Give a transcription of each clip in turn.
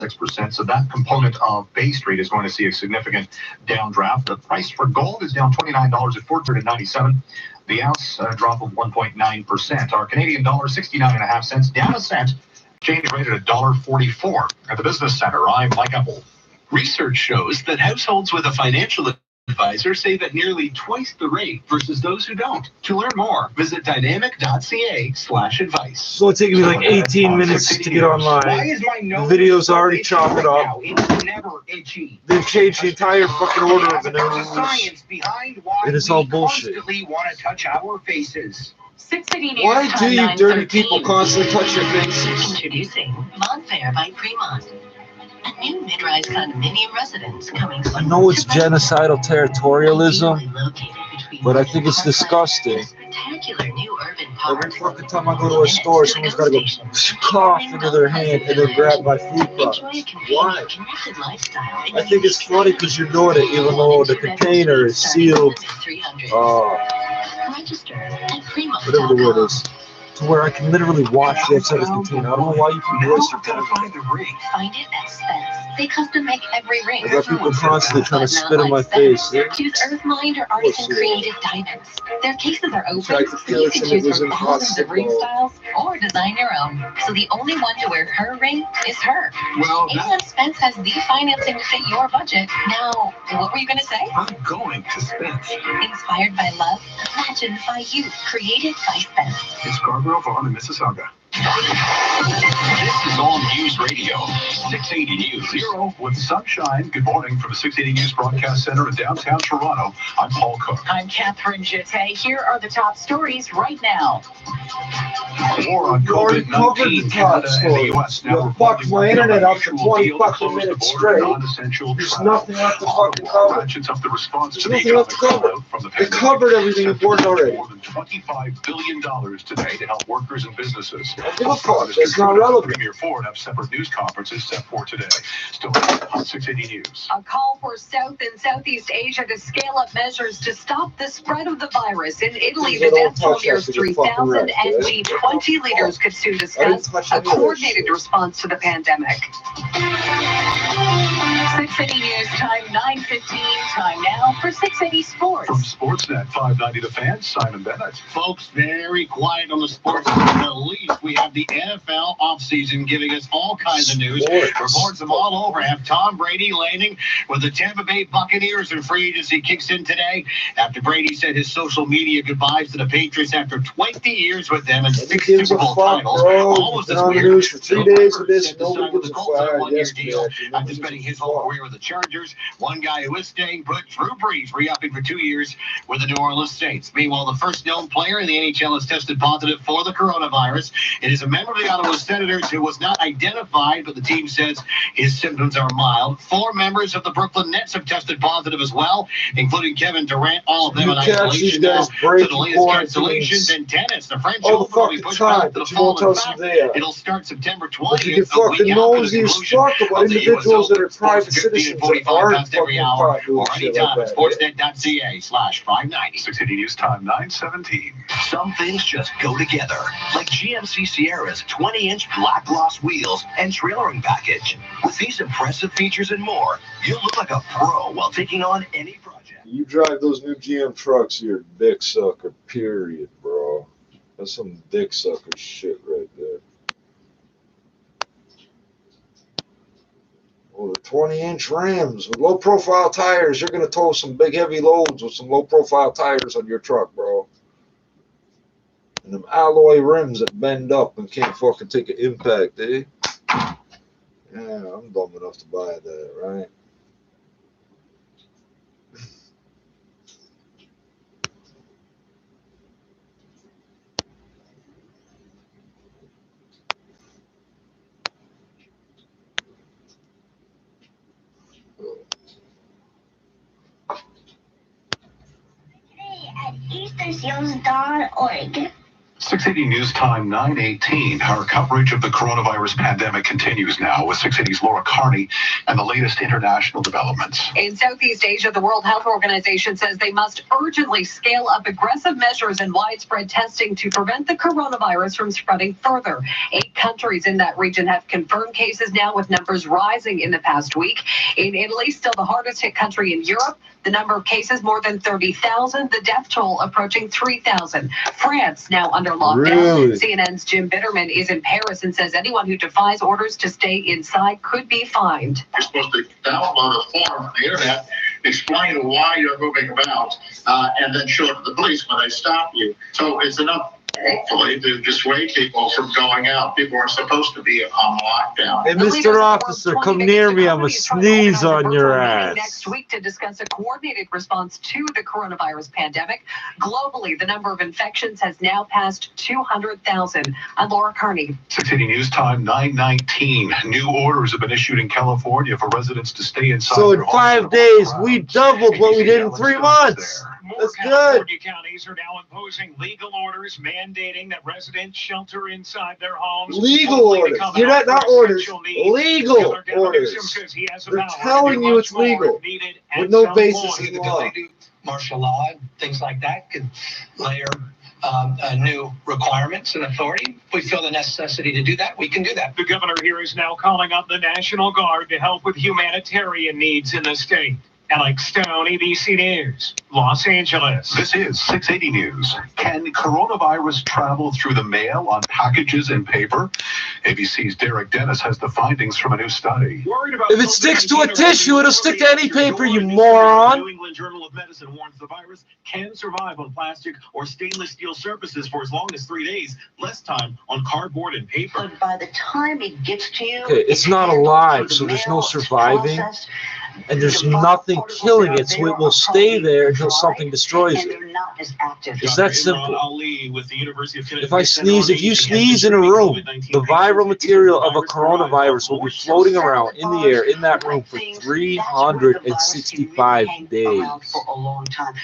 6%. So that component of Bay Street is going to see a significant downdraft. The price for gold is down $29 at $497. The ounce drop of 1.9%. Our Canadian dollar 69.5 cents, down a cent. Change rate at $1.44. At the Business Center, I'm Mike Apple. Research shows that households with a financial advisor save at nearly twice the rate versus those who don't. To learn more, visit dynamic.ca/advice. So it's taking me like 18 minutes to get online. The video's already chopped up. They've changed the entire fucking order of the news. It is all bullshit. Why do you dirty people constantly touch your faces? Introducing Montfair by Fremont. A new mid-rise condominium residence coming soon. I know it's genocidal territorialism, but I think it's disgusting. Every fucking time I go to a store, someone's got to go cough into their hand and then grab my food products. Why? I think it's funny because you're doing it even though the container is sealed. Whatever the word is. To where I can literally watch the outside of the container. I don't know why you can do this. Find it at Spence. They custom make every ring. I got people constantly trying to spit in my face. Use Earthmind or artisan-created diamonds. Their cases are open, so you can choose from thousands of ring styles or design your own. So the only one to wear her ring is her. And Spence has the financing to fit your budget. Now, what were you going to say? I'm going to Spence. Inspired by love, imagined by you, created by Spence. It's Scarborough, Vaughan, and Mississauga. This is All News Radio, 680 News. Zero with sunshine. Good morning from the 680 News Broadcast Center in downtown Toronto. I'm Paul Cook. I'm Catherine Jeté. Here are the top stories right now. War on COVID-19, Canada and the U.S. now fucked my internet up for 20 fucking minutes straight. There's nothing left to fucking cover. Ratchets up the response to There's the nothing left to cover. from the They covered everything important already. More than $25 billion today to help workers and businesses. I give a fuck. That's not relevant. Premier Ford have separate news conferences set for today. Still on 680 News. A call for South and Southeast Asia to scale up measures to stop the spread of the virus. In Italy, the death toll nears 3,000, and G20 leaders could soon discuss a coordinated response to the pandemic. 680 News time, 9:15. Time now for 680 Sports. From Sportsnet 590 The Fan, Simon Bennett. Folks, very quiet on the sports at least. We have the NFL offseason giving us all kinds of news. Reports from all over have Tom Brady landing with the Tampa Bay Buccaneers, and free agency kicks in today after Brady said his social media goodbyes to the Patriots after 20 years with them and 6 Super Bowl titles. Almost as weird. For 3 days of this, nobody gives a Colts on a fuck. one-year Yes, deal man. after spending his whole career with the Chargers. One guy who is staying put, Drew Brees, re-upping for 2 years with the New Orleans Saints. Meanwhile, the first known player in the NHL has tested positive for the coronavirus. It is a member of the Ottawa Senators who was not identified, but the team says his symptoms are mild. 4 members of the Brooklyn Nets have tested positive as well, including Kevin Durant. All of them in isolation now. So the latest cancellations in tennis. The French Open will be pushed back to the fall. In fact, it'll start September 20th. You get fucking nosy as fuck about individuals that are private citizens that aren't fucking caught doing or shit anytime like at that. sportsnet.ca/590. 680 News time, 9:17. Some things just go together, like GMC Sierra's 20-inch black gloss wheels and trailering package. With these impressive features and more, you'll look like a pro while taking on any project. You drive those new GM trucks, you're a dick sucker, period, bro. That's some dick sucker shit right there. Oh, the 20-inch rims with low-profile tires. You're going to tow some big, heavy loads with some low-profile tires on your truck, bro. And them alloy rims that bend up and can't fucking take an impact, eh? Yeah, I'm dumb enough to buy that, right? At EasterSeals.org. 680 News Time 9:18. Our coverage of the coronavirus pandemic continues now with 680's Laura Carney and the latest international developments. In Southeast Asia, the World Health Organization says they must urgently scale up aggressive measures and widespread testing to prevent the coronavirus from spreading further. 8 countries in that region have confirmed cases now, with numbers rising in the past week. In Italy, still the hardest hit country in Europe, the number of cases more than 30,000, the death toll approaching 3,000. France now under lockdown. Really? CNN's Jim Bitterman is in Paris and says anyone who defies orders to stay inside could be fined. You're supposed to download a form from the internet, explain why you're moving about, and then show it to the police when they stop you. So it's enough, hopefully, to dissuade people from going out. People are supposed to be on lockdown. Hey, Mr. Officer, come near me. I'm going to sneeze on your ass. Next week to discuss a coordinated response to the coronavirus pandemic. Globally, the number of infections has now passed 200,000. I'm Laura Carney. 680 News Time 9:19. New orders have been issued in California for residents to stay inside. So in their 5 homes. days, we doubled what we did in 3 months. That's good. California counties are now imposing legal orders mandating that residents shelter inside their homes. Legal orders. You're not orders. Legal orders. They're telling you it's legal with no basis in law. Martial law and things like that could layer new requirements and authority. If we feel the necessity to do that, we can do that. The governor here is now calling up the National Guard to help with humanitarian needs in the state. Alex Stone, ABC News, Los Angeles. This is 680 News. Can coronavirus travel through the mail on packages and paper? ABC's Derek Dennis has the findings from a new study. If it sticks to a tissue, it'll stick to any paper, you moron. The New England Journal of Medicine warns the virus can survive on plastic or stainless steel surfaces for as long as 3 days, less time on cardboard and paper. But by the time it gets to you, Okay, it's not alive, so there's no surviving. And there's nothing killing it, so it will stay there until something destroys it. It's that simple. If I sneeze, if you sneeze in a room, the viral material of a coronavirus will be floating around in the air in that room for 365 days.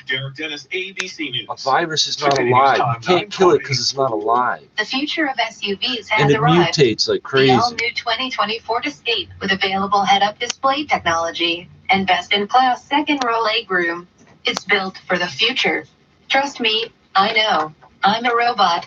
Derek Dennis, ABC News. A virus is not alive. You can't kill it because it's not alive. The future of SUVs has And it arrived. mutates like crazy. The all-new 2020 Ford Escape with available head-up display technology and best-in-class second-row legroom. It's built for the future. Trust me, I know. I'm a robot.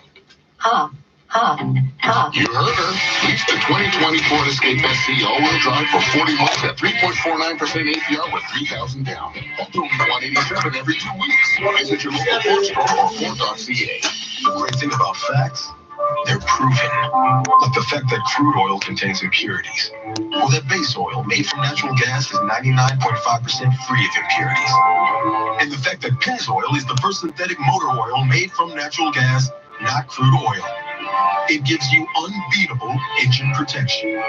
Ha, ha, ha. You heard her. Lease the 2020 Ford Escape SC all-wheel drive for 40 months at 3.49% APR with $3,000 down. Up to $187 every 2 weeks. Visit your local Ford store or Ford.ca. The great thing about facts, they're proven. Like the fact that crude oil contains impurities. Or that base oil made from natural gas is 99.5% free of impurities. And the fact that Pennzoil is the first synthetic motor oil made from natural gas, not crude oil. It gives you unbeatable engine protection.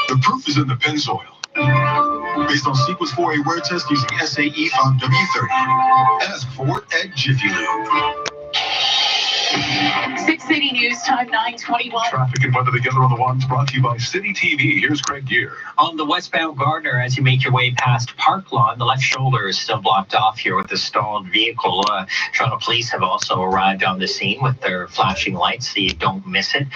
The proof is in the Pennzoil. Based on Sequence 4A wear test using SAE 5W30. Ask for it at Jiffy Lube. 680 News Time 9:21. Traffic and weather together on the ones brought to you by City TV. Here's Greg Gear. On the westbound Gardner, as you make your way past Park Lawn, the left shoulder is still blocked off here with the stalled vehicle. Toronto police have also arrived on the scene with their flashing lights so you don't miss it.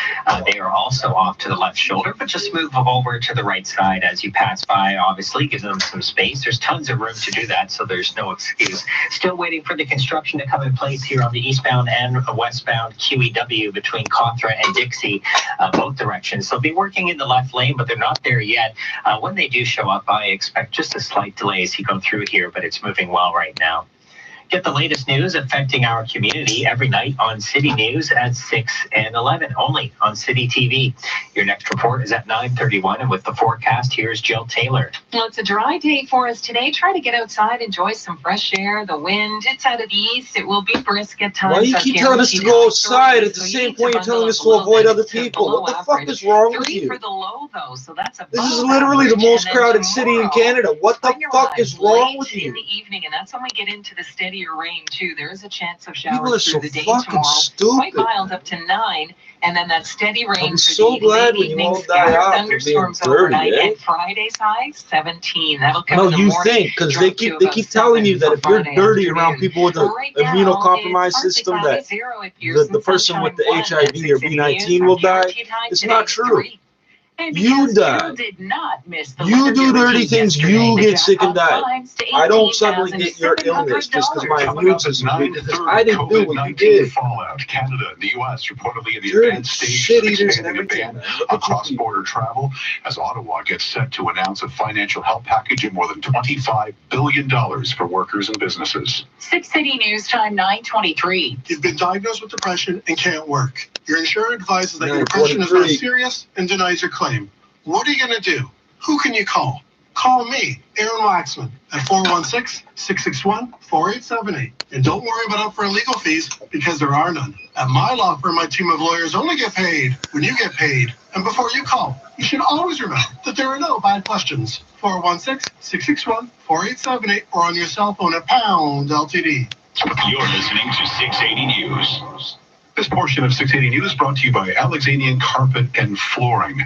They are also off to the left shoulder, but just move over to the right side as you pass by. Obviously, give them some space. There's tons of room to do that, so there's no excuse. Still waiting for the construction to come in place here on the eastbound and westbound QEW between Cawthra and Dixie, both directions. They'll be working in the left lane, but they're not there yet. When they do show up, I expect just a slight delay as you go through here, but it's moving well right now. Get the latest news affecting our community every night on City News at 6 and 11, only on City TV. Your next report is at 9:31, and with the forecast, here's Jill Taylor. Well, it's a dry day for us today. Try to get outside, enjoy some fresh air, the wind. It's out of the east. It will be brisk at times. Why do you keep telling us to go outside at the same point you're telling us to avoid other people? What the fuck is wrong with you? For the low, though, so that's a This is literally the most crowded city in Canada. What the fuck is wrong with in you? the evening, and that's when we get into the steady heavier rain too. There is a chance of People are showers so through the day fucking tomorrow. Quite stupid. mild up to 9, and then that steady rain I'm for so the glad late when you evening. all die Scattered out and being thunderstorms dirty, overnight, eh? and Friday's high 17. That'll come No, in the you morning. think, because drop they to keep about telling you 7 that if for you're Friday dirty around afternoon. people with an Right now, immunocompromised it's partly system, cloudy, that 0 at Pearson, the person with the sunshine 1 at HIV or 6 B19 will die. Guaranteed high It's today, not true. 3. And You because die. Jill did not miss the You weather do dirty guarantee things, yesterday, you the get sick and jackpot die. climbs to I don't suddenly get your illness just because my Coming immune up at system is weak, 9:30, because I didn't do what you COVID-19 did. fallout. Canada and the U.S. reportedly in the Dirty advanced stages shit of eaters and expanding a everything. ban Look on at you people. cross-border travel as Ottawa gets set to announce a financial help package of more than $25 billion for workers and businesses. 6 City News Time 9:23. You've been diagnosed with depression and can't work. Your insurer advises that your depression is not 9:23. serious and denies your claim. What are you going to do? Who can you call? Call me, Aaron Waxman, at 416-661-4878. And don't worry about upfront legal fees, because there are none. At my law firm, my team of lawyers only get paid when you get paid. And before you call, you should always remember that there are no bad questions. 416-661-4878 or on your cell phone at pound LTD. You're listening to 680 News. This portion of 680 News brought to you by Alexanian Carpet and Flooring.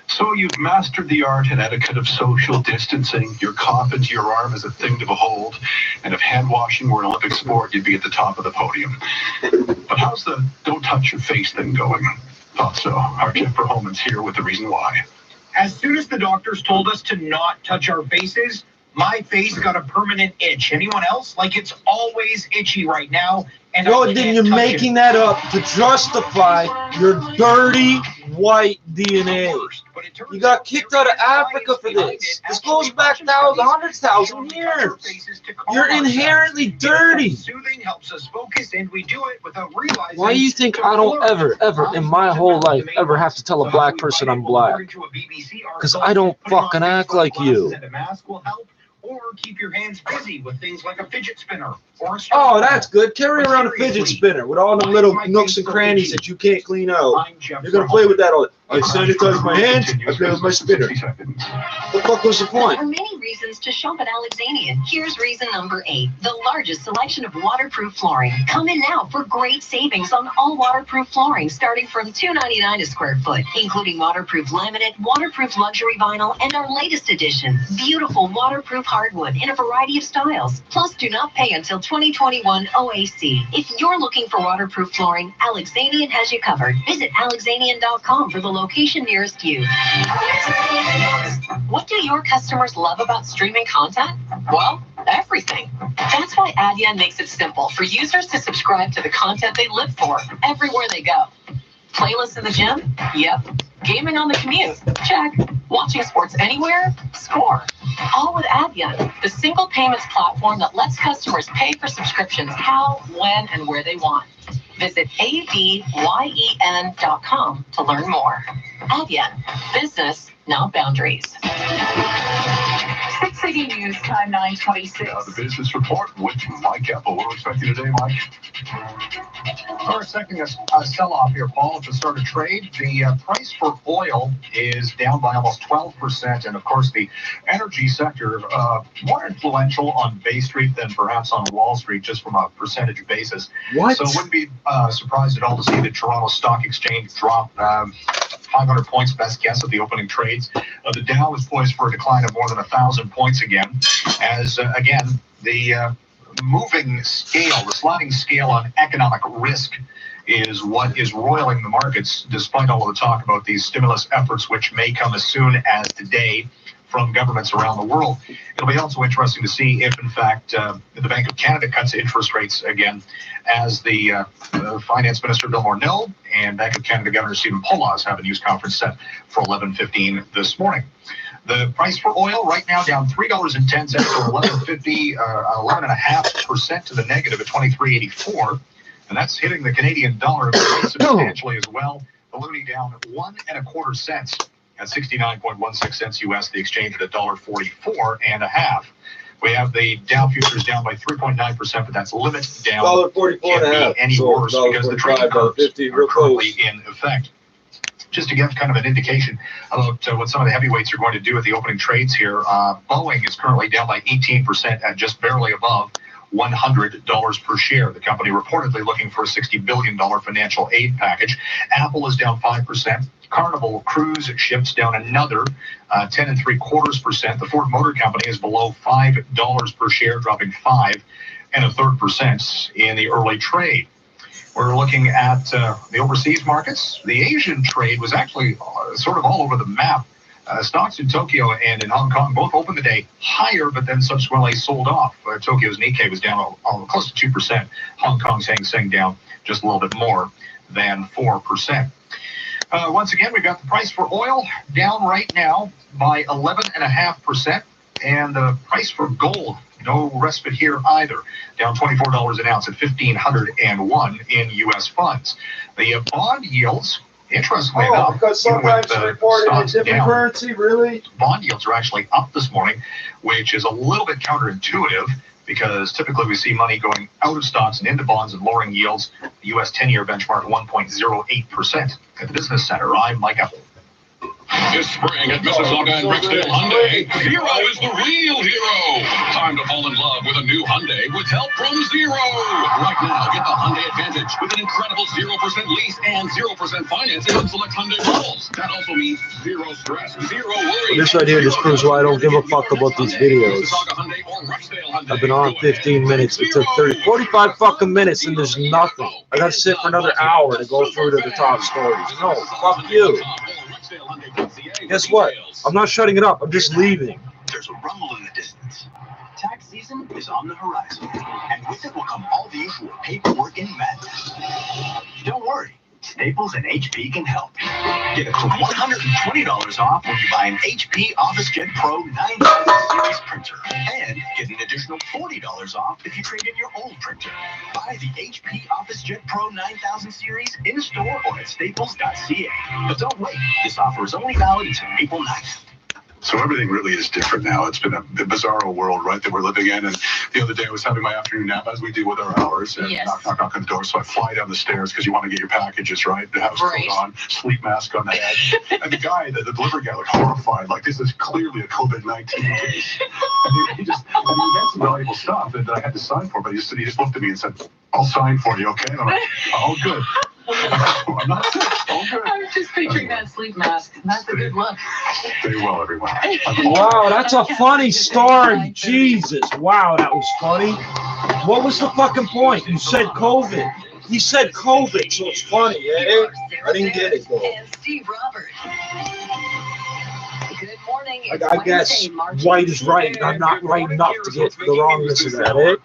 So you've mastered the art and etiquette of social distancing. Your cough into your arm is a thing to behold. And if hand washing were an Olympic sport, you'd be at the top of the podium. But how's the don't touch your face thing going? Thought so. Our Jeff Perlman's here with the reason why. As soon as the doctors told us to not touch our faces, my face got a permanent itch. Anyone else? Like, it's always itchy right now. And No, I then can't you're touch making it. that up to justify your dirty white DNA. But it turns You got out kicked there out of is Africa science for behind this. it. This Actually, goes back Russian thousands, studies 100,000 show we touch our years. faces to calm You're ourselves. inherently It's dirty. soothing, helps us focus, and we do it without realizing. Why do you think the I don't flirt. ever in my whole life ever have to tell a black person I'm black? Because I don't fucking act like you. And a mask will help. Or keep your hands busy with things like a fidget spinner or a Oh, that's good. Carry around a fidget spinner with all the little nooks and crannies that you can't clean out. You're gonna play with that all. I sanitize my hands, I play with my spinner. The fuck was the There point? are many reasons to shop at Alexanian. Here's reason number 8. The largest selection of waterproof flooring. Come in now for great savings on all waterproof flooring, starting from $2.99 a square foot, including waterproof laminate, waterproof luxury vinyl, and our latest addition, beautiful waterproof hardwood in a variety of styles. Plus, do not pay until 2021 OAC. If you're looking for waterproof flooring, Alexanian has you covered. Visit alexanian.com for the location nearest you. What do your customers love about streaming content? Well, everything. That's why Adyen makes it simple for users to subscribe to the content they live for everywhere they go. Playlists in the gym? Yep. Gaming on the commute? Check. Watching sports anywhere? Score. All with Adyen, the single payments platform that lets customers pay for subscriptions how, when, and where they want. Visit adyen.com to learn more. Adyen. Business, not boundaries. 6 City News Time 9:26. Now the business report with Mike Apple. What are we expecting today, Mike? We're expecting a sell-off here, Paul, at the start of trade. The price for oil is down by almost 12%, and of course the energy sector more influential on Bay Street than perhaps on Wall Street, just from a percentage basis. What? So wouldn't be surprised at all to see the Toronto Stock Exchange drop 500 points, best guess, at the opening trades. The Dow is poised for a decline of more than 1,000 points again, as again the moving scale, the sliding scale on economic risk is what is roiling the markets, despite all of the talk about these stimulus efforts, which may come as soon as today from governments around the world. It'll be also interesting to see if, in fact, the Bank of Canada cuts interest rates again, as the Finance Minister Bill Morneau and Bank of Canada Governor Stephen Poloz have a news conference set for 11:15 this morning. The price for oil right now down $3.10 to 11.50, 11.5% to the negative at 23.84, and that's hitting the Canadian dollar substantially as well. The loonie down 1 1/4 cents at 69.16 cents US. The exchange at $1.44.5. We have the Dow futures down by 3.9%, but that's limit down. $1.44.5. Any worse because the trading curves are currently in effect. Just to give kind of an indication about what some of the heavyweights are going to do at the opening trades here, Boeing is currently down by 18% at just barely above $100 per share. The company reportedly looking for a $60 billion financial aid package. Apple is down 5%. Carnival Cruise Ships down another 10.75%. The Ford Motor Company is below $5 per share, dropping 5 1/3% in the early trade. We're looking at the overseas markets. The Asian trade was actually sort of all over the map. Stocks in Tokyo and in Hong Kong both opened the day higher, but then subsequently sold off. Tokyo's Nikkei was down close to 2%. Hong Kong's Hang Seng down just a little bit more than 4%. Once again, we've got the price for oil down right now by 11.5%, and the price for gold, no respite here either, down $24 an ounce at $1,501 in U.S. funds. The bond yields, interestingly enough, because sometimes you report in a different currency, really? Bond yields are actually up this morning, which is a little bit counterintuitive, because typically we see money going out of stocks and into bonds and lowering yields. The U.S. 10-year benchmark 1.08% at the Business Center. I'm Mike Apple. This spring at Mississauga and Rexdale Hyundai, Zero is the real hero. Time to fall in love with a new Hyundai with help from Zero. Right now, get the Hyundai Advantage with an incredible 0% lease and 0% financing on select Hyundai models. That also means zero stress, zero worries. This right here just proves why I don't give a fuck about these videos. I've been on 15 minutes. It took 45 fucking minutes and there's nothing. I gotta sit for another hour to go through to the top stories. No, fuck you. Guess what? I'm not shutting it up. I'm just leaving. There's a rumble in the distance. Tax season is on the horizon, and with it will come all the usual paperwork and madness. Don't worry. Staples and HP can help. Get up to $120 off when you buy an HP OfficeJet Pro 9000 series printer. And get an additional $40 off if you trade in your old printer. Buy the HP OfficeJet Pro 9000 series in-store or at staples.ca. But don't wait. This offer is only valid until April 9th. So everything really is different now. It's been a bizarro world, right, that we're living in. And the other day I was having my afternoon nap, as we do with our hours, and knock on the door. So I fly down the stairs because you want to get your packages, right? The house coat on, sleep mask on the head. And the guy, the delivery guy, looked horrified. Like, this is clearly a COVID-19 case. And he had some valuable stuff that I had to sign for, but he just looked at me and said, "I'll sign for you, okay?" And I'm like, "Oh, good." I'm not sick. Oh, good. I was just picturing that sleep mask. That's a good look. Stay well, everyone. Wow, that's a funny story. Jesus. Wow, that was funny. What was the fucking point? You said COVID. He said COVID, so it's funny, eh? I didn't get it, though. And Steve Roberts. Good morning. I guess right is right. I'm not right enough to get the wrongness of that, eh?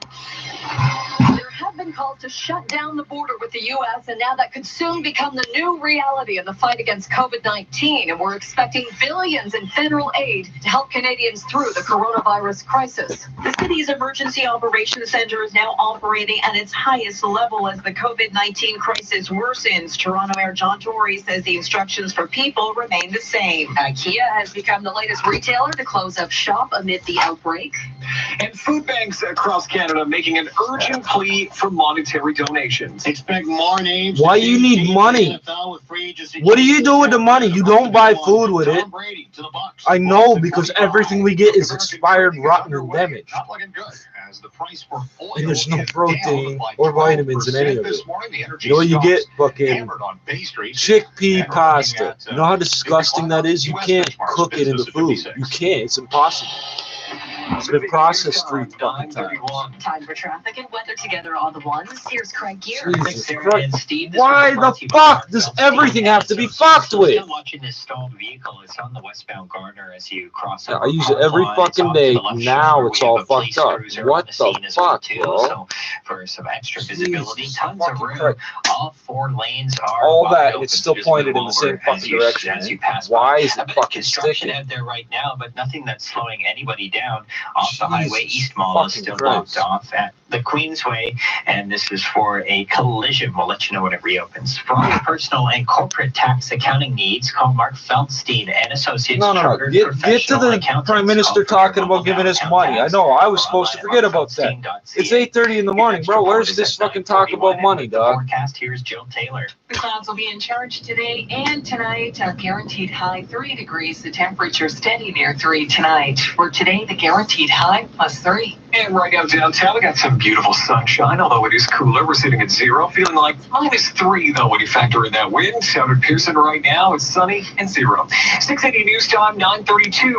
Have been called to shut down the border with the U.S., and now that could soon become the new reality in the fight against COVID-19. And we're expecting billions in federal aid to help Canadians through the coronavirus crisis. The city's emergency operations center is now operating at its highest level as the COVID-19 crisis worsens. Toronto Mayor John Tory says the instructions for people remain the same. IKEA has become the latest retailer to close up shop amid the outbreak. And food banks across Canada making an urgent plea for monetary donations. Expect more names. Why you need money? What do you do with the money? You don't buy food with it. I know, because everything we get is expired, rotten, and damaged. And there's no protein or vitamins in any of it. You know what you get? Fucking chickpea pasta. You know how disgusting that is? You can't cook it into food. You can't. It's impossible. It's been processed 3 fucking times. Time for traffic and weather together on the ones. Here's Craig Gear. Why the fuck does everything have to be fucked with? Still watching this stalled vehicle. It's on the westbound Gardner as you cross. I use it every fucking day. Now it's all fucked up. What the fuck, bro? So for some extra visibility, tons of room. All 4 lanes are all that. It's still pointed in the same fucking direction. As you pass. Why is it fucking construction sticking out there right now, but nothing that's slowing anybody down. Off the highway, East Mall is still blocked off at the Queensway, and this is for a collision. We'll let you know when it reopens. For all your personal and corporate tax accounting needs, call Mark Feldstein and Associates. No. Get to the Prime Minister talking about giving us money. I know. I was supposed to forget about that. It's 8:30 in the morning, bro. Where's this fucking talk about money, dog? Forecast. Here's Jill Taylor. The clouds will be in charge today and tonight. Our guaranteed high 3 degrees. The temperature steady near 3 tonight. For today, the guaranteed high +3. And right now downtown, we got some beautiful sunshine, although it is cooler. We're sitting at 0, feeling like -3, though, when you factor in that wind. Out at Pearson right now, it's sunny and 0. 680 News Time, 9:32.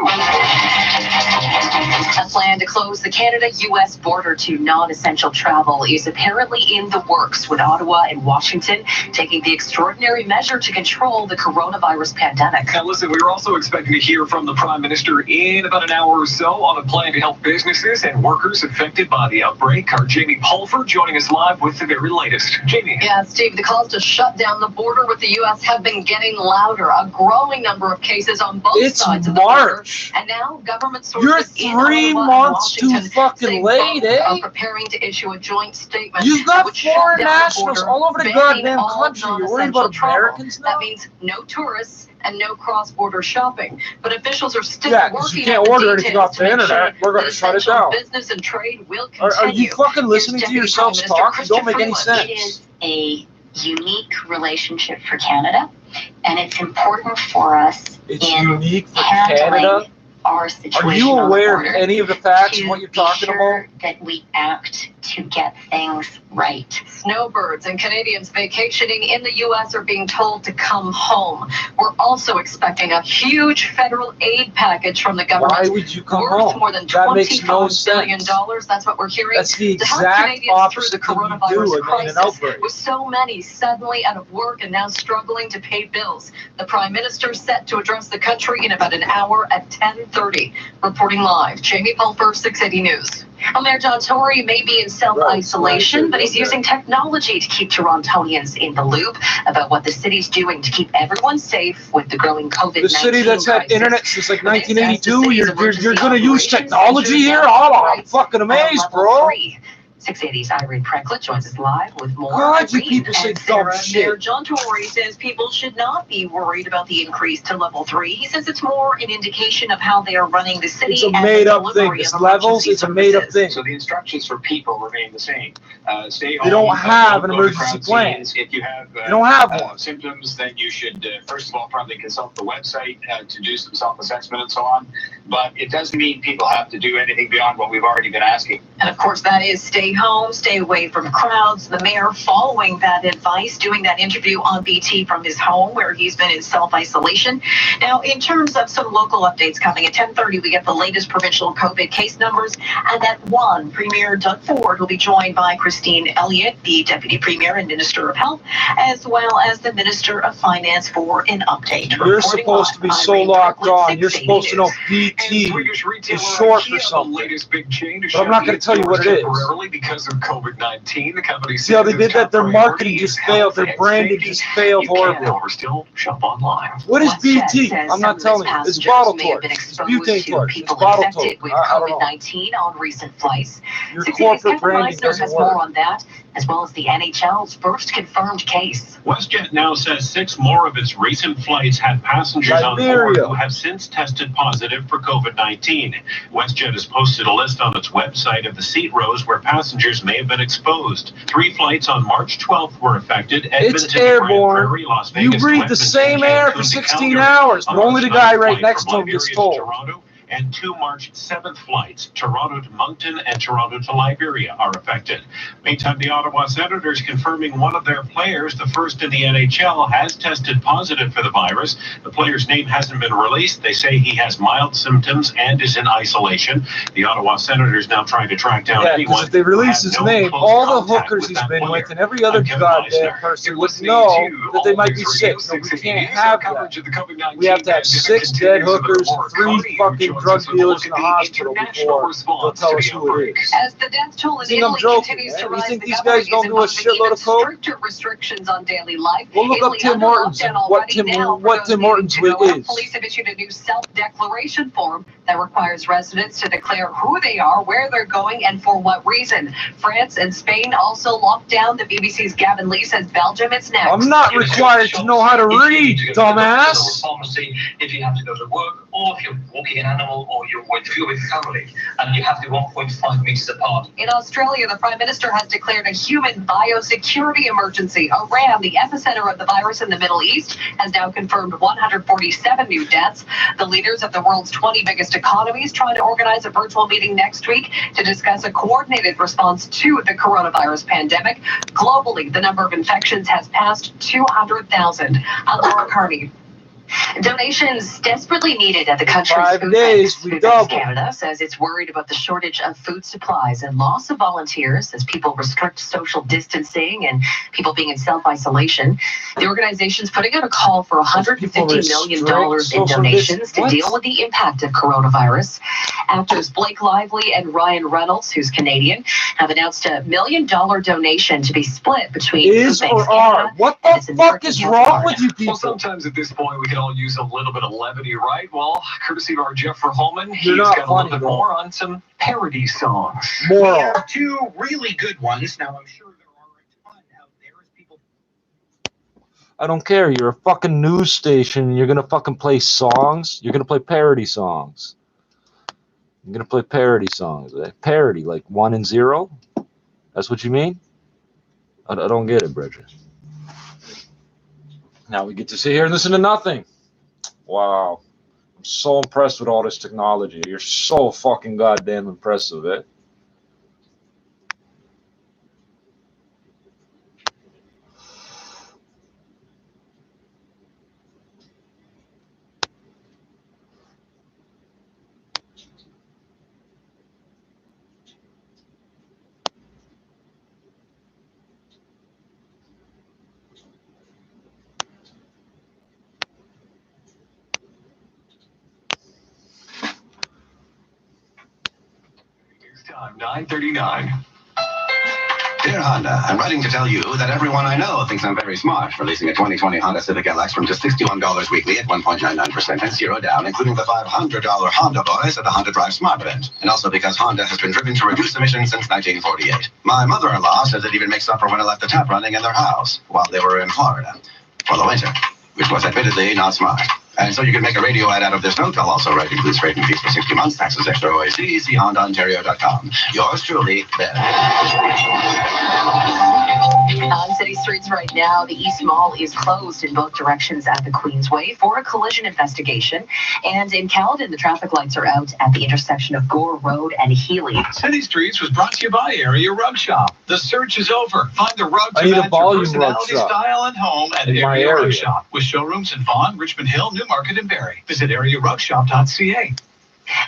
A plan to close the Canada-U.S. border to non-essential travel is apparently in the works, with Ottawa and Washington taking the extraordinary measure to control the coronavirus pandemic. Now, listen, we were also expecting to hear from the Prime Minister in about an hour or so on a plan to help businesses and workers affected by the outbreak. Our Jamie Pulford joining us live with the very latest. Jamie. Yeah, Steve, the calls to shut down the border with the U.S. have been getting louder. A growing number of cases on both sides of the border. And now government sources You're 3 months too fucking late, eh? Are preparing to issue a joint statement. You've got foreign nationals all over the goddamn country. You're worried about Americans now? That means no tourists and no cross-border shopping. But officials are still working. You can't order anything off the internet. We're going to shut it down. Business and trade will continue. Are you fucking listening to yourselves talk? You don't make any sense. It is a unique relationship for Canada, and it's important for us handling our situation. Are you aware of any of the facts and what you're talking about? That we act to get things right. Snowbirds and Canadians vacationing in the U.S. are being told to come home. We're also expecting a huge federal aid package from the government. Why would you come worth home? More than That makes no $25 billion. sense. That's what we're hearing. That's the to help exact Canadians through the opposite thing you coronavirus do in an crisis, outbreak. with so many suddenly out of work and now struggling to pay bills. The Prime Minister set to address the country in about an hour at 10:30. Reporting live, Jamie Pulford, 680 News. Mayor John Tory may be in self-isolation, but he's using technology to keep Torontonians in the loop about what the city's doing to keep everyone safe with the growing COVID-19 The city that's had crisis. internet since like 1982, you're going to use technology here? Oh, I'm fucking amazed, bro. 680's Irene Precklett joins us live with more. God, you people say dumb Mayor shit. John Tory says people should not be worried about the increase to level 3. He says it's more an indication of how they are running the city. It's a made-up thing. It's levels. It's a made-up thing. So the instructions for people remain the same. Stay home. They don't have an don't go to emergency crowd plan. scenes. If you have, They don't have one. symptoms, then you should first of all probably consult the website to do some self-assessment and so on. But it doesn't mean people have to do anything beyond what we've already been asking. And of course, that is stay home, stay away from crowds. The mayor, following that advice, doing that interview on BT from his home where he's been in self-isolation. Now, in terms of some local updates coming at 10:30, we get the latest provincial COVID case numbers. And at 1, Premier Doug Ford will be joined by Christine Elliott, the Deputy Premier and Minister of Health, as well as the Minister of Finance for an update. You're supposed to be so locked on. You're supposed to know BT is short for something. But I'm not going to tell you what it is. Temporarily because of COVID-19, the company See how they did that? Their marketing just failed. Their branding just failed horribly. Still shop online. What is BT? I'm not telling you. It's bottle torch. It's butane torch. It's bottle torch. With I don't know. COVID-19 on recent flights. Your 680's corporate Kevin branding Meisner doesn't has more work. on that, as well as the NHL's first confirmed case. WestJet now says 6 more of its recent flights had passengers on board Liberia. who have since tested positive for COVID-19. WestJet has posted a list on its website of the seat rows where passengers may have been exposed. 3 flights on March 12th were affected. It's Edmonton to Grand airborne. Prairie, Las You Vegas to breathe the Edmonton, same air for Cancun to 16 Calgary. hours, but On only the March guy 9th right flight next from to him gets Liberia told. Toronto, and 2 March 7th flights, Toronto to Moncton and Toronto to Liberia, are affected. Meantime, the Ottawa Senators confirming one of their players, the first in the NHL, has tested positive for the virus. The player's name hasn't been released. They say he has mild symptoms and is in isolation. The Ottawa Senators now trying to track down Yeah, anyone. because if they release who his had no name, close all the contact hookers with he's that been player. with and every other I'm Kevin goddamn Meisner. person You're would listening know to that they All might be Things sick. Radio So we 680 can't News. have Coverage that. of the COVID-19 We have to have pandemic 6 dead continues with hookers Laura and 3 Carney, who fucking joins drug us with a dealers look in at the the hospital international before they'll response tell to us the who it outbreak. is. As the death toll in Think I'm Italy joking, continues man? to You rise, think the these government guys don't is do a imposing shitload even of coke? stricter restrictions on daily life. Well, look up Italy Tim under Hortons lockdown and what already Tim now. For those Hortons needing to know, is. police have issued a new self-declaration form that requires residents to declare who they are, where they're going, and for what reason. France and Spain also locked down. The BBC's Gavin Lee says Belgium is next. I'm not required to know how to read, dumbass. Pharmacy if you have to go to work or if you're walking an animal, or if you're with family, and you have to be 1.5 meters apart. In Australia, the Prime Minister has declared a human biosecurity emergency. Iran, the epicenter of the virus in the Middle East, has now confirmed 147 new deaths. The leaders of the world's 20 biggest economies trying to organize a virtual meeting next week to discuss a coordinated response to the coronavirus pandemic. Globally, the number of infections has passed 200,000. I'm Laura Carney. Donations desperately needed at the country's 5 days. We double. Canada says it's worried about the shortage of food supplies and loss of volunteers as people restrict social distancing and people being in self-isolation. The organization's putting out a call for $150 million in donations to deal with the impact of coronavirus. Actors Blake Lively and Ryan Reynolds, who's Canadian, have announced a $1 million donation to be split between Is or are. What the fuck is wrong with you people? Well, sometimes at this point we can all use a little bit of levity, right? Well, courtesy of our Jeffrey Holman, he's got a little bit more on some parody songs. More. We have two really good ones. Now, I'm sure there are a ton out there as people. I don't care. You're a fucking news station. You're gonna fucking play songs. You're gonna play parody songs. You're gonna play parody songs. Parody, like 1 and 0. That's what you mean? I don't get it, Bridget. Now we get to sit here and listen to nothing. Wow. I'm so impressed with all this technology. You're so fucking goddamn impressive, eh? Time 9:39. Dear Honda, I'm writing to tell you that everyone I know thinks I'm very smart for leasing a 2020 Honda Civic LX from just $61 weekly at 1.99% and 0 down, including the $500 Honda Boys at the Honda Drive Smart event. And also because Honda has been driven to reduce emissions since 1948. My mother-in-law says it even makes supper when I left the tap running in their house while they were in Florida for the winter, which was admittedly not smart. And so you can make a radio ad out of this note. I'll also write includes freight and fees for 60 months, taxes, extra OAC, see HondaOntario.com. Yours truly, Ben. On city streets right now, the East Mall is closed in both directions at the Queensway for a collision investigation. And in Caledon, the traffic lights are out at the intersection of Gore Road and Healy. City Streets was brought to you by Area Rug Shop. The search is over. Find the rug I to need a match your volume rug personality, shop style, and home at in my Area Rug area. Shop. With showrooms in Vaughan, Richmond Hill, Newmarket, and Barrie. Visit arearugshop.ca.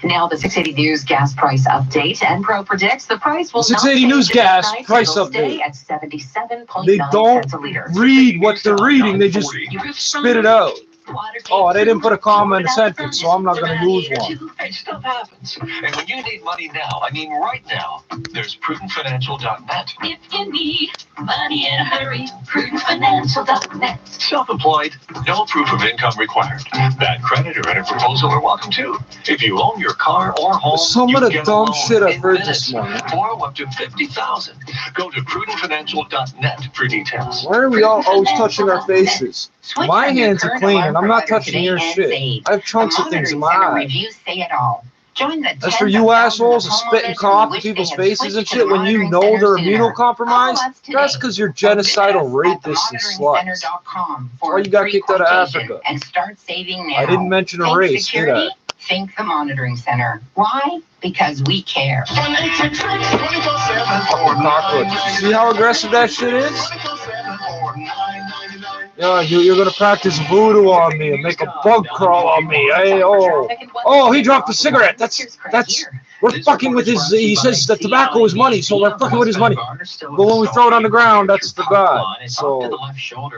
Now the 680 News gas price update. Enpro predicts the price will 680 not News change gas overnight. price It'll stay update. at 77.9 They don't cents a liter. read what they're reading. They just spit it out. Oh, they didn't put a comma in a sentence, so I'm not going to use one. Hey, stuff happens. And when you need money now, I mean right now, there's PrudentFinancial.net. If you need money in a hurry, PrudentFinancial.net. Self-employed, no proof of income required. Bad credit or any proposal are welcome too. If you own your car or home, Some you of the get a dumb loan shit I've in heard minutes. this morning. Borrow up to $50,000. Go to PrudentFinancial.net for details. Why are we all always touching our faces? My hands are clean, and I'm not touching your shit. I have chunks of things in my eyes. Reviews say it all. Join the That's for you assholes to spit and cough in people's faces and shit when you know they're immunocompromised. That's because you're genocidal rapists and sluts. That's why you got kicked out of Africa. And start saving now. I didn't mention a Think race, did security? I? Think the Monitoring Center. Why? Because we care. Cockroach. See how aggressive that shit is? Yeah, you're gonna practice voodoo on me and make a bug crawl on me. Hey, oh, he dropped a cigarette. That's we're fucking with his. He says that tobacco is money, so we're fucking with his money. But when we throw it on the ground, that's the God. So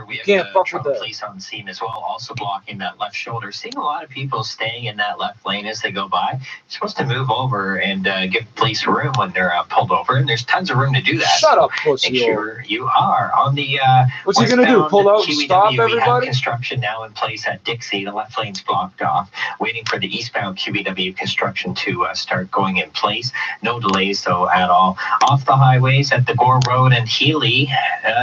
you can't fuck with that. Police on scene as well, also blocking that left shoulder. Seeing a lot of people staying in that left lane as they go by. You're supposed to move over and give police room when they're pulled over, and there's tons of room to do that. Shut up, pussy. Make sure you are on the. What's he gonna do? Pull out and QEW, stop we have everybody? construction now in place at Dixie. The left lane's blocked off, waiting for the eastbound QEW construction to start going going in place. No delays, though, at all. Off the highways at the Gore Road and Healy,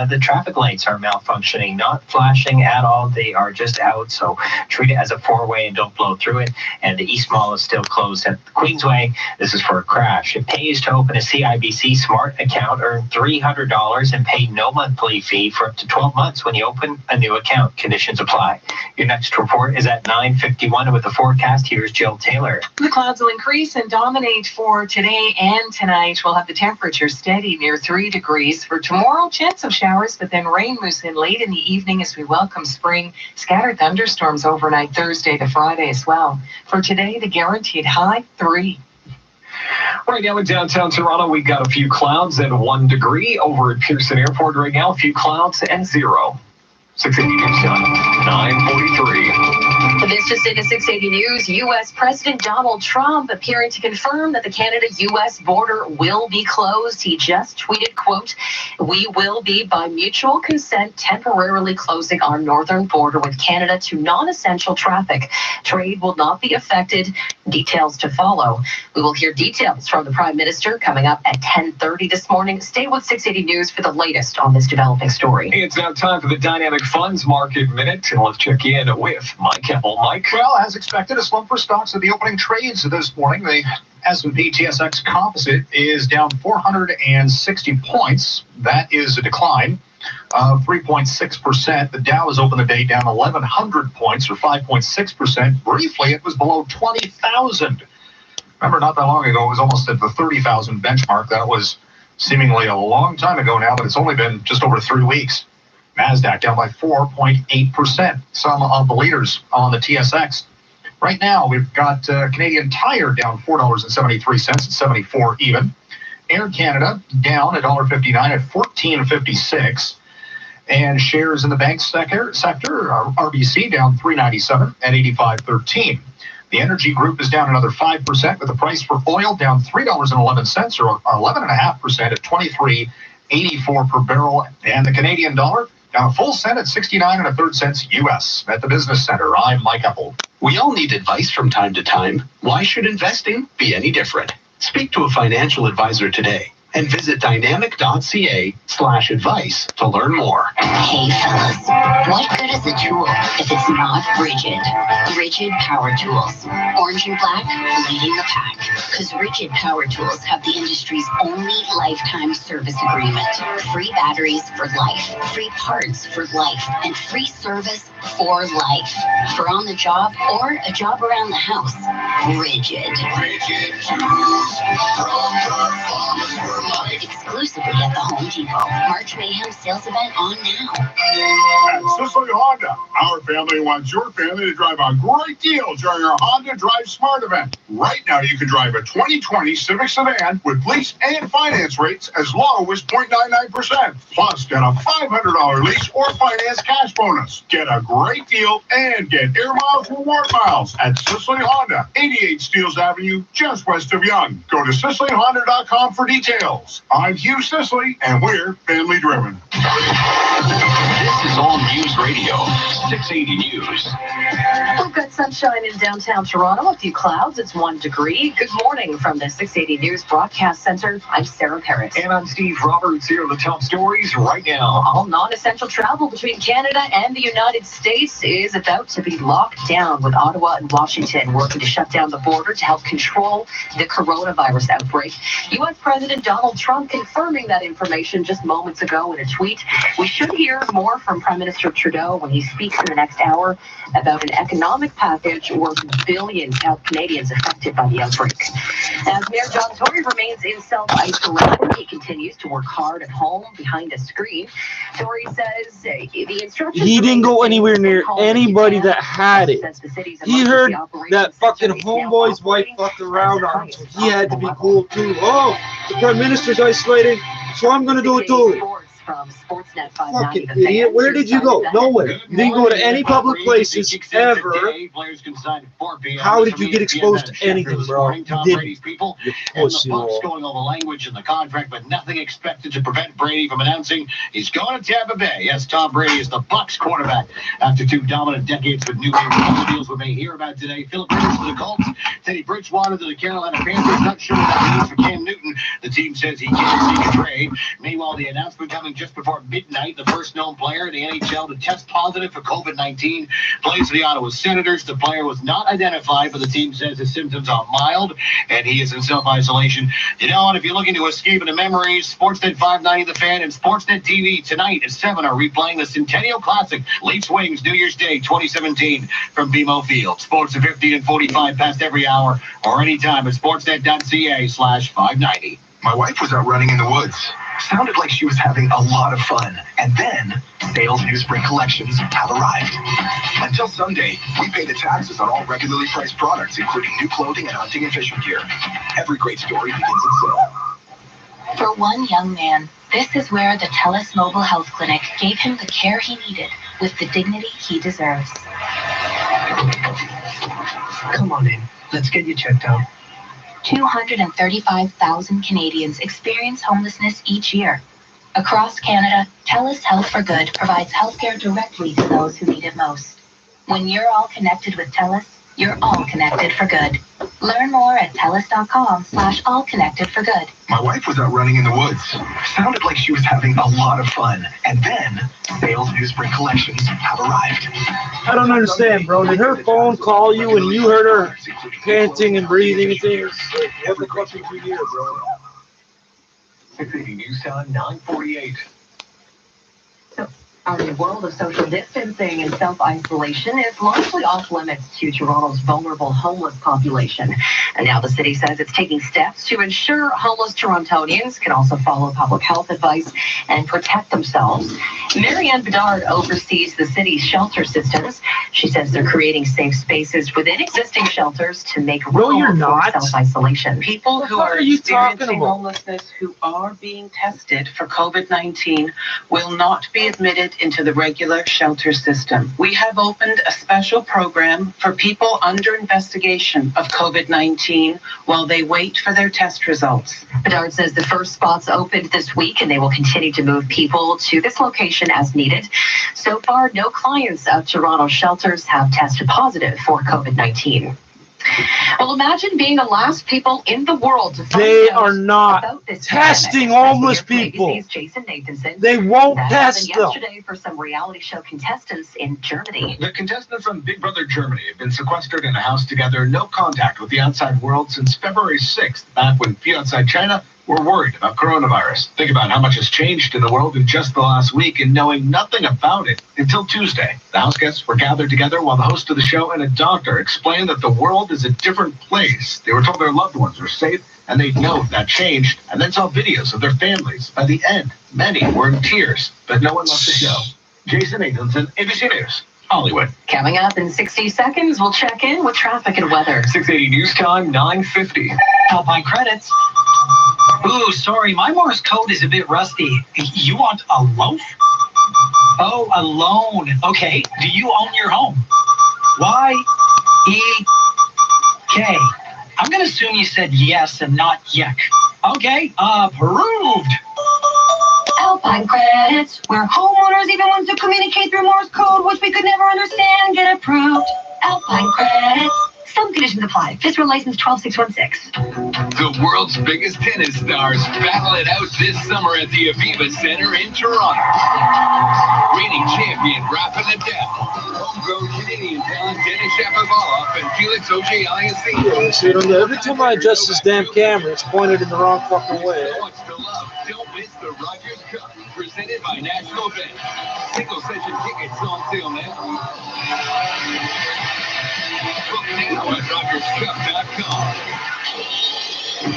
the traffic lights are malfunctioning, not flashing at all. They are just out, so treat it as a four-way and don't blow through it. And the East Mall is still closed at Queensway. This is for a crash. It pays to open a CIBC Smart account, earn $300, and pay no monthly fee for up to 12 months when you open a new account. Conditions apply. Your next report is at 9:51. With the forecast, here's Jill Taylor. The clouds will increase and dominate for today and tonight. We'll have the temperature steady near 3 degrees. For tomorrow, chance of showers, but then rain moves in late in the evening as we welcome spring. Scattered thunderstorms overnight Thursday to Friday as well. For today, the guaranteed high 3. Right now in downtown Toronto, we got a few clouds and 1 degree. Over at Pearson Airport right now, a few clouds and 0. 680 News Time, 9:43. This just into 680 News. U.S. President Donald Trump appearing to confirm that the Canada-U.S. border will be closed. He just tweeted, quote, "We will be, by mutual consent, temporarily closing our northern border with Canada to non-essential traffic. Trade will not be affected. Details to follow." We will hear details from the Prime Minister coming up at 10:30 this morning. Stay with 680 News for the latest on this developing story. It's now time for the Dynamic Funds Market Minute, and let's check in with Mike Keppel. Mike? Well, as expected, a slump for stocks at the opening trades this morning. The S&P TSX Composite is down 460 points. That is a decline of 3.6%. The Dow has opened the day down 1,100 points, or 5.6%. Briefly, it was below 20,000. Remember, not that long ago, it was almost at the 30,000 benchmark. That was seemingly a long time ago now, but it's only been just over 3 weeks. NASDAQ down by 4.8%. Some of the leaders on the TSX. Right now, we've got Canadian Tire down $4.73 at 74 even. Air Canada down $1.59 at 14.56. And shares in the bank sector, RBC down $3.97 at 85.13. The energy group is down another 5%, with the price for oil down $3.11 or 11.5% at 23.84 per barrel. And the Canadian dollar down a full cent at 69 1/3 cents U.S. At the Business Center, I'm Mike Keppel. We all need advice from time to time. Why should investing be any different? Speak to a financial advisor today and visit dynamic.ca/advice to learn more. Hey fellas, what good is a tool if it's not rigid? Rigid Power Tools. Orange and black, leading the pack. Because Rigid Power Tools have the industry's only lifetime service agreement. Free batteries for life, free parts for life, and free service for life. For on the job or a job around the house. Rigid. Rigid Tools from Performance for Life. Exclusively at the Home Depot. March Mayhem sales event on now. At Sicily Honda, our family wants your family to drive a great deal during our Honda Drive Smart event. Right now, you can drive a 2020 Civic sedan with lease and finance rates as low as 0.99%. Plus, get a $500 lease or finance cash bonus. Get a great deal and get Air Miles Reward Miles at Sicily Honda, 88 Steeles Avenue, just west of Yonge. Go to SiciliHonda.com for details. I'm Hugh Sicily, and we're family driven. This is All News Radio, 680 News. We've got sunshine in downtown Toronto, a few clouds, it's 1 degree. Good morning from the 680 News Broadcast Center. I'm Sarah Parrott. And I'm Steve Roberts. Here are the top stories right now. All non-essential travel between Canada and the United States is about to be locked down, with Ottawa and Washington working to shut down the border to help control the coronavirus outbreak. U.S. President Donald Trump confirming that information just moments ago in a tweet. We should hear more from Prime Minister Trudeau when he speaks in the next hour about an economic package worth billions to help Canadians affected by the outbreak. As Mayor John Tory remains in self-isolation, he continues to work hard at home behind a screen. Tory says the instructions... He didn't go anywhere near anybody that had it. He heard that fucking homeboy's wife fucked around on him, so he had to be cool too. Oh, the Prime Minister's isolating, so I'm going to do it too. from Sportsnet 590. Fucking idiot. Where did you go? Nowhere. You didn't go to any public places ever. How did you get exposed to anything, bro? You didn't. You pussy Bucks going over language in the contract, but nothing expected to prevent Brady from announcing he's going to Tampa Bay. Yes, Tom Brady is the Bucks quarterback after 2 dominant decades with New England. Deals we may hear about today. Philip Rivers to the Colts, Teddy Bridgewater to the Carolina Panthers. Not sure what that means for Cam Newton. The team says he can't seek a trade. Meanwhile, the announcement coming just before midnight. The first known player in the NHL to test positive for COVID-19 plays for the Ottawa Senators. The player was not identified, but the team says his symptoms are mild and he is in self-isolation. You know, and if you're looking to escape into memories, Sportsnet 590 The Fan and Sportsnet TV tonight at 7 are replaying the Centennial Classic, Leafs Wings, New Year's Day 2017 from BMO Field. Sports at 15 and 45 past every hour or anytime at sportsnet.ca/590. My wife was out running in the woods. Sounded like she was having a lot of fun. And then, Sales new spring collections have arrived. Until Sunday, we pay the taxes on all regularly priced products, including new clothing and hunting and fishing gear. Every great story begins at Sale. For one young man, this is where the TELUS Mobile Health Clinic gave him the care he needed with the dignity he deserves. Come on in. Let's get you checked out. 235,000 Canadians experience homelessness each year. Across Canada, TELUS Health for Good provides healthcare directly to those who need it most. When you're all connected with TELUS, you're all connected for good. Learn more at TELUS.com/allconnectedforgood. My wife was out running in the woods. Sounded like she was having a lot of fun. And then, Sales new spring collections have arrived. I don't understand, bro. Did her phone call you and you heard her panting and breathing and things? What the fuck did you hear, bro? 680 News Time, 948. The world of social distancing and self-isolation is largely off limits to Toronto's vulnerable homeless population. And now the city says it's taking steps to ensure homeless Torontonians can also follow public health advice and protect themselves. Marianne Bedard oversees the city's shelter systems. She says they're creating safe spaces within existing shelters to make room for self-isolation. People who are experiencing homelessness who are being tested for COVID-19 will not be admitted into the regular shelter system. We have opened a special program for people under investigation of COVID-19 while they wait for their test results. Bedard says the first spots opened this week and they will continue to move people to this location as needed. So far, no clients of Toronto shelters have tested positive for COVID-19. Well, imagine being the last people in the world to find They out are not about this testing pandemic. homeless people. ABC's Jason Nathanson. They won't That test happened them. yesterday for some reality show contestants in Germany. The contestants from Big Brother Germany have been sequestered in a house together, no contact with the outside world since February 6th, back when few outside China were worried about coronavirus. Think about how much has changed in the world in just the last week and knowing nothing about it until Tuesday. The house guests were gathered together while the host of the show and a doctor explained that the world is a different place. They were told their loved ones were safe and they'd know that changed and then saw videos of their families. By the end, many were in tears, but no one left the show. Jason Nathanson, ABC News, Hollywood. Coming up in 60 seconds, we'll check in with traffic and weather. 680 News Time, 950. Alpine credits. Ooh, sorry, my Morse code is a bit rusty. You want a loaf? Oh, a loan. Okay, do you own your home? Y-E-K. I'm gonna assume you said yes and not yuck. Okay, approved. Alpine credits, where homeowners even want to communicate through Morse code, which we could never understand, get approved. Alpine credits. Some conditions apply. Fiscal license 12616. The world's biggest tennis stars battle it out this summer at the Aviva Center in Toronto. Reigning champion Rafa Nadal, homegrown Canadian talent Denis Shapovalov, and Felix Auger-Aliassime. Yeah, see, every time I adjust this damn camera, it's pointed in the wrong fucking way. Don't miss the Rogers Cup, presented by National Bank. Single session tickets on sale now. Book now at RogersCup.com.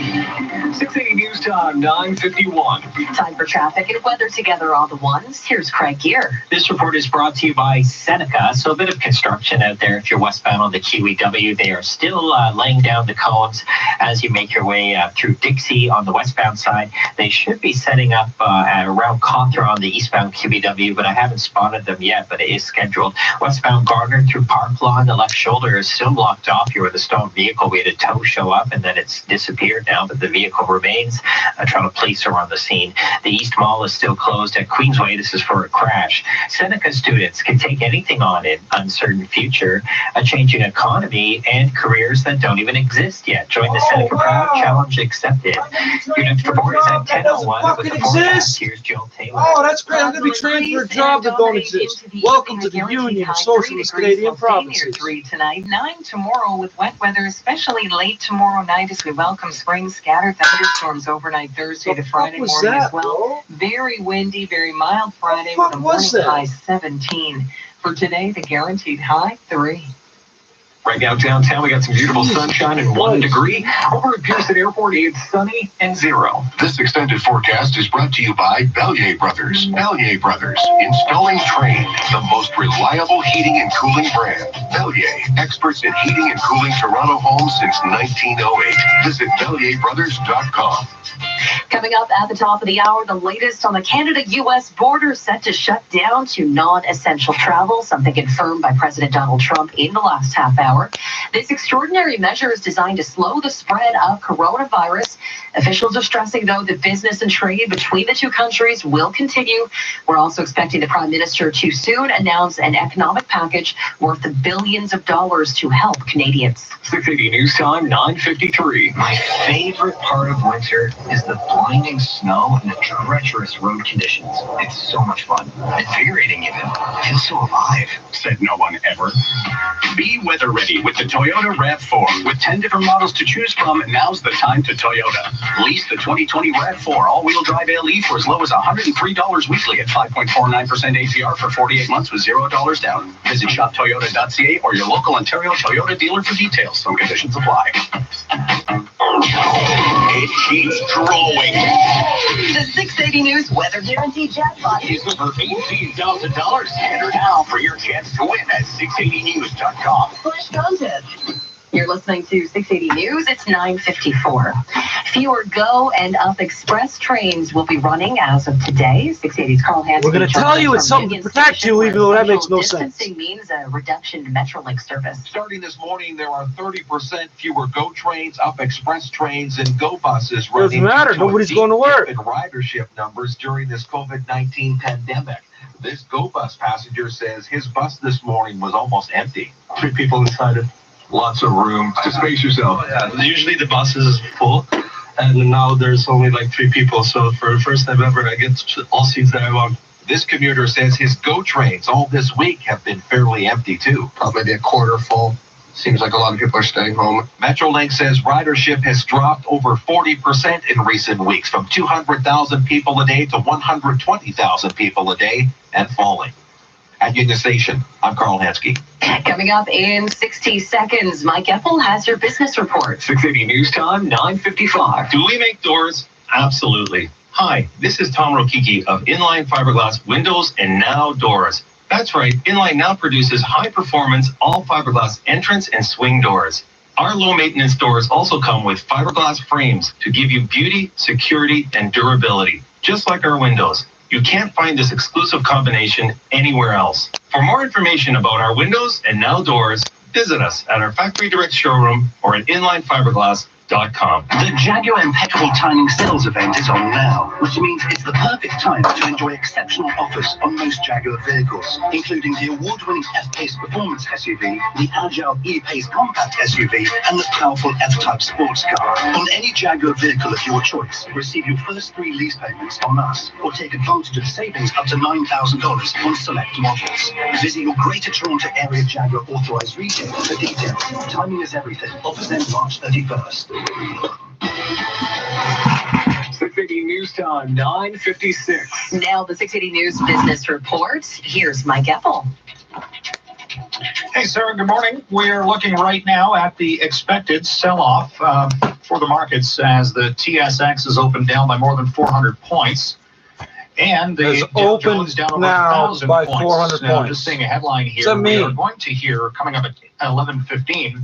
680 News Time, 9:51. Time for traffic and weather together all the ones. Here's Craig Gear. This report is brought to you by Seneca. So a bit of construction out there. If you're westbound on the QEW, they are still laying down the cones as you make your way through Dixie on the westbound side. They should be setting up around Cawthra on the eastbound QEW, but I haven't spotted them yet, but it is scheduled. Westbound Gardner through Park Lawn, the left shoulder is still blocked off here with a stone vehicle. We had a tow show up and then it's disappeared now, but the vehicle remains. Toronto police are on the scene. The East Mall is still closed at Queensway. This is for a crash. Seneca students can take anything on in uncertain future, a changing economy, and careers that don't even exist yet. Join the Seneca Proud Challenge accepted. Your next report is at 10:01 with the forecast. Here's Jill Taylor. Oh, that's great. I'm going to be trained for a job that don't exist. Welcome to the Union of Socialist Canadian Provinces. 3 tonight, 9 tomorrow with wet weather, especially late tomorrow night as we welcome spring. Scattered thunderstorms overnight Thursday to Friday morning as well. Bro? Very windy, very mild Friday with a morning high 17. For today, the guaranteed high 3. Right now downtown, we got some beautiful sunshine and 1 degree. Over at Pearson Airport, it's sunny and 0. This extended forecast is brought to you by Bellier Brothers. Bellier Brothers, installing Trane, the most reliable heating and cooling brand. Bellier, experts in heating and cooling Toronto homes since 1908. Visit BellierBrothers.com. Coming up at the top of the hour, the latest on the Canada-U.S. border set to shut down to non-essential travel, something confirmed by President Donald Trump in the last half hour. This extraordinary measure is designed to slow the spread of coronavirus. Officials are stressing, though, that business and trade between the two countries will continue. We're also expecting the Prime Minister to soon announce an economic package worth billions of dollars to help Canadians. 680 News Time, 9:53. My favorite part of winter is the blinding snow and the treacherous road conditions. It's so much fun. Invigorating even. I feel so alive. Said no one ever. Be weather ready with the Toyota RAV4. With 10 different models to choose from, now's the time to Toyota. Lease the 2020 RAV4 all-wheel drive LE for as low as $103 weekly at 5.49% APR for 48 months with $0 down. Visit shoptoyota.ca or your local Ontario Toyota dealer for details. Some conditions apply. It keeps growing. The 680 News Weather Guarantee Jackpot is over $18,000. Enter now for your chance to win at 680news.com. contest. You're listening to 680 News. It's 9:54. Fewer GO and UP Express trains will be running as of today. 680's Carl Hansky. We're going to tell you it's something to protect you, even though that makes no sense. Distancing means a reduction in Metrolink service. Starting this morning, there are 30% fewer GO trains, UP Express trains, and GO buses running. Doesn't matter. Nobody's going to work. In ridership numbers during this COVID-19 pandemic. This GO bus passenger says his bus this morning was almost empty. 3 people inside it. Lots of room to space yourself. Usually the bus is full, and now there's only like 3 people. So for the first time ever, I get all seats that I want. This commuter says his GO trains all this week have been fairly empty too. Probably a quarter full. Seems like a lot of people are staying home. Metrolink says ridership has dropped over 40% in recent weeks, from 200,000 people a day to 120,000 people a day, and falling. At Union Station, I'm Carl Hansky. Coming up in 60 seconds, Mike Epple has your business report. 680 News Time, 9:55. Do we make doors? Absolutely. Hi, this is Tom Rokiki of Inline Fiberglass Windows and Now Doors. That's right, Inline now produces high-performance all-fiberglass entrance and swing doors. Our low-maintenance doors also come with fiberglass frames to give you beauty, security, and durability, just like our windows. You can't find this exclusive combination anywhere else. For more information about our windows and Now Doors, visit us at our Factory Direct showroom or at inlinefiberglass.com. The Jaguar Impeccable Timing Sales Event is on now, which means it's the perfect time to enjoy exceptional offers on most Jaguar vehicles, including the award-winning F-Pace Performance SUV, the Agile E-Pace Compact SUV, and the powerful F-Type sports car. On any Jaguar vehicle of your choice, receive your first 3 lease payments on us, or take advantage of savings up to $9,000 on select models. Visit your Greater Toronto Area Jaguar authorized retailer for details. Timing is everything. Offers end March 31st. 680 News Time, 9:56. Now the 680 News Business Report. Here's Mike Epple. Hey, Sarah, good morning. We're looking right now at the expected sell-off for the markets as the TSX is opened down by more than 400 points. And the Dow Jones down over 1,000 by points. 400 now, points. just seeing a headline here, we are going to hear, coming up at 11:15,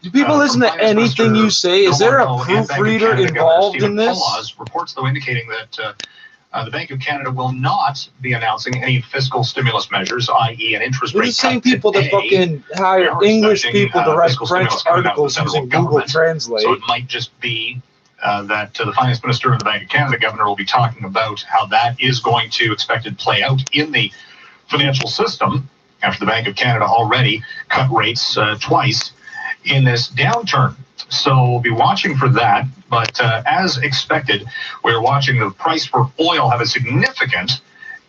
do people listen to anything you say? Is there a proofreader involved in this? Reports, though, indicating that the Bank of Canada will not be announcing any fiscal stimulus measures, i.e. an interest rate cut. They're the same people that fucking hire English people to write French articles using Google Translate. So it might just be that the Finance Minister and the Bank of Canada Governor will be talking about how that is going to expected play out in the financial system after the Bank of Canada already cut rates twice in this downturn. So we'll be watching for that. But as expected, we're watching the price for oil have a significant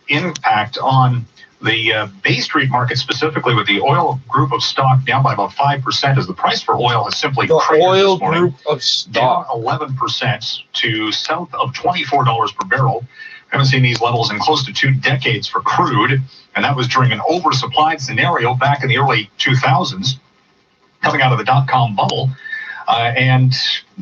impact on the Bay Street market, specifically with the oil group of stock down by about 5% as the price for oil has simply cratered oil this morning, group of stock down 11% to south of $24 per barrel. Haven't seen these levels in close to 2 decades for crude, and that was during an oversupplied scenario back in the early 2000s, coming out of the dot-com bubble. And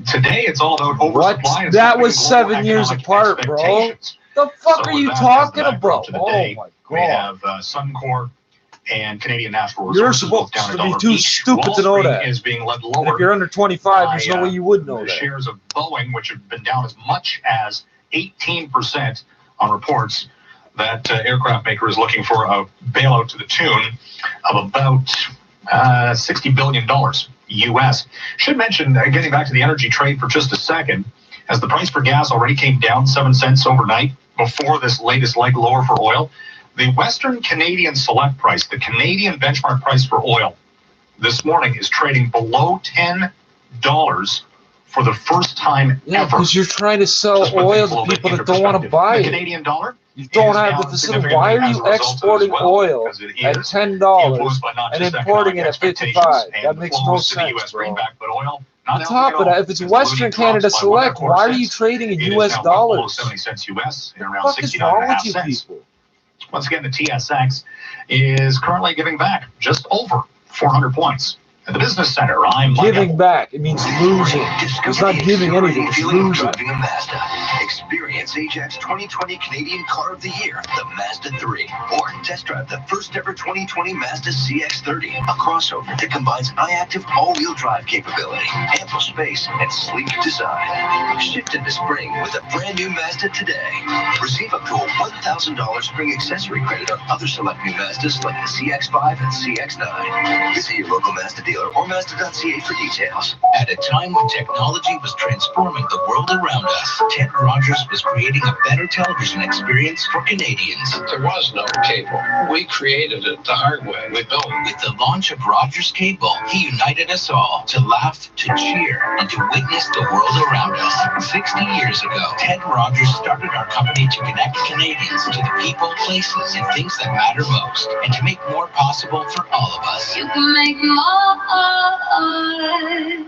today it's all about oversupply. What? That was 7 years apart, bro. The fuck are you talking about? Oh my god. We have Suncor and Canadian Natural Resources. You're supposed down to be too stupid to know that. Is being led lower. If you're under 25, there's no way you would know the that. Shares of Boeing, which have been down as much as 18% on reports that aircraft maker is looking for a bailout to the tune of about $60 billion U.S. Should mention, getting back to the energy trade for just a second, as the price for gas already came down 7 cents overnight before this latest leg lower for oil, the Western Canadian Select price, the Canadian benchmark price for oil, this morning is trading below $10 for the first time ever. Yeah, because you're trying to sell oil to people that don't want to buy it. The Canadian dollar. You don't have the facility. Why are you exporting oil at $10 and importing it at $55? That makes no sense, bro. On top of that, if it's Western Canada Select, why are you trading in U.S. dollars? 70 cents U.S. and around What the fuck is wrong with you people? Once again, the TSX is currently giving back just over 400 points. At the Business Center, I'm giving back. It means losing. It's not giving anything. It's losing. Driving a Mazda. Experience Ajax 2020 Canadian Car of the Year, the Mazda 3. Or test drive the first ever 2020 Mazda CX-30, a crossover that combines high-active all-wheel drive capability, ample space, and sleek design. Shift into spring with a brand new Mazda today. Receive up to a $1,000 spring accessory credit on other select new Mazdas like the CX-5 and CX-9. Visit your local Mazda dealer or Mazda.ca for details. At a time when technology was transforming the world around us, Ted Rogers was creating a better television experience for Canadians. There was no cable. We created it the hard way. With the launch of Rogers Cable, he united us all to laugh, to cheer, and to witness the world around us. 60 years ago, Ted Rogers started our company to connect Canadians to the people, places, and things that matter most, and to make more possible for all of us. You can make more.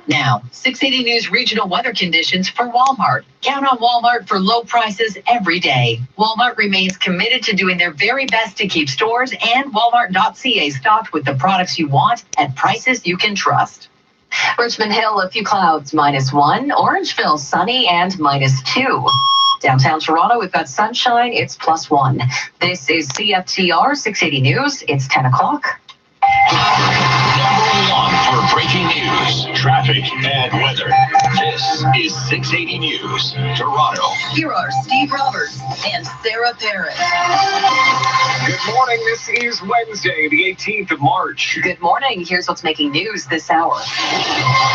Now, 680 News regional weather conditions for Walmart. Count on Walmart for low prices every day. Walmart remains committed to doing their very best to keep stores and Walmart.ca stocked with the products you want at prices you can trust. Richmond Hill, a few clouds, -1. Orangeville, sunny and -2. Downtown Toronto, we've got sunshine, it's +1. This is CFTR 680 News. It's 10 o'clock. Number 1 for breaking news, traffic, and weather. This is 680 News, Toronto. Here are Steve Roberts and Sarah Perez. Good morning. This is Wednesday, the 18th of March. Good morning. Here's what's making news this hour.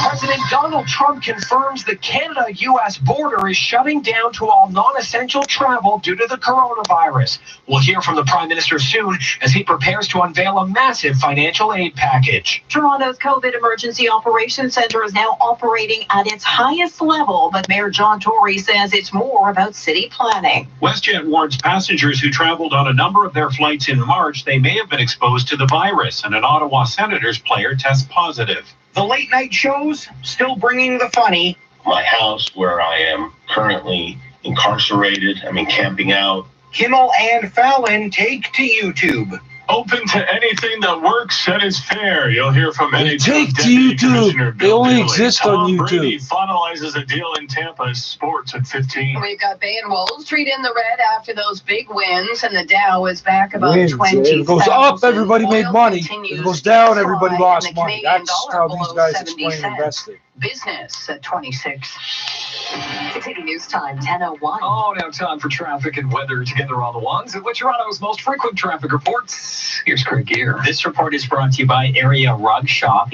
President Donald Trump confirms the Canada-U.S. border is shutting down to all non-essential travel due to the coronavirus. We'll hear from the Prime Minister soon as he prepares to unveil a massive financial aid package. Toronto's COVID Emergency Operations Center is now operating at its highest level, but Mayor John Tory says it's more about city planning. WestJet warns passengers who traveled on a number of their flights in March they may have been exposed to the virus, and an Ottawa Senators player tests positive. The late night shows still bringing the funny. My house, where I am currently incarcerated, camping out. Kimmel and Fallon take to YouTube. Open to anything that works and is fair. You'll hear from NHL Take to Deputy Commissioner YouTube. They Bill only Daly. exist Tom on Brady YouTube. finalizes a deal in Tampa. Sports at 15. We've got Bay and Wall Street in the red after those big wins, and the Dow is back about Wins. 20. If it goes up, everybody made money. If it goes down, everybody lost money. That's how these guys explain investing. Business at 26. 680 News Time, 10:01. Oh, now time for traffic and weather together on the ones. And what's Toronto's most frequent traffic reports? Here's Craig Gear. This report is brought to you by Area Rug Shop,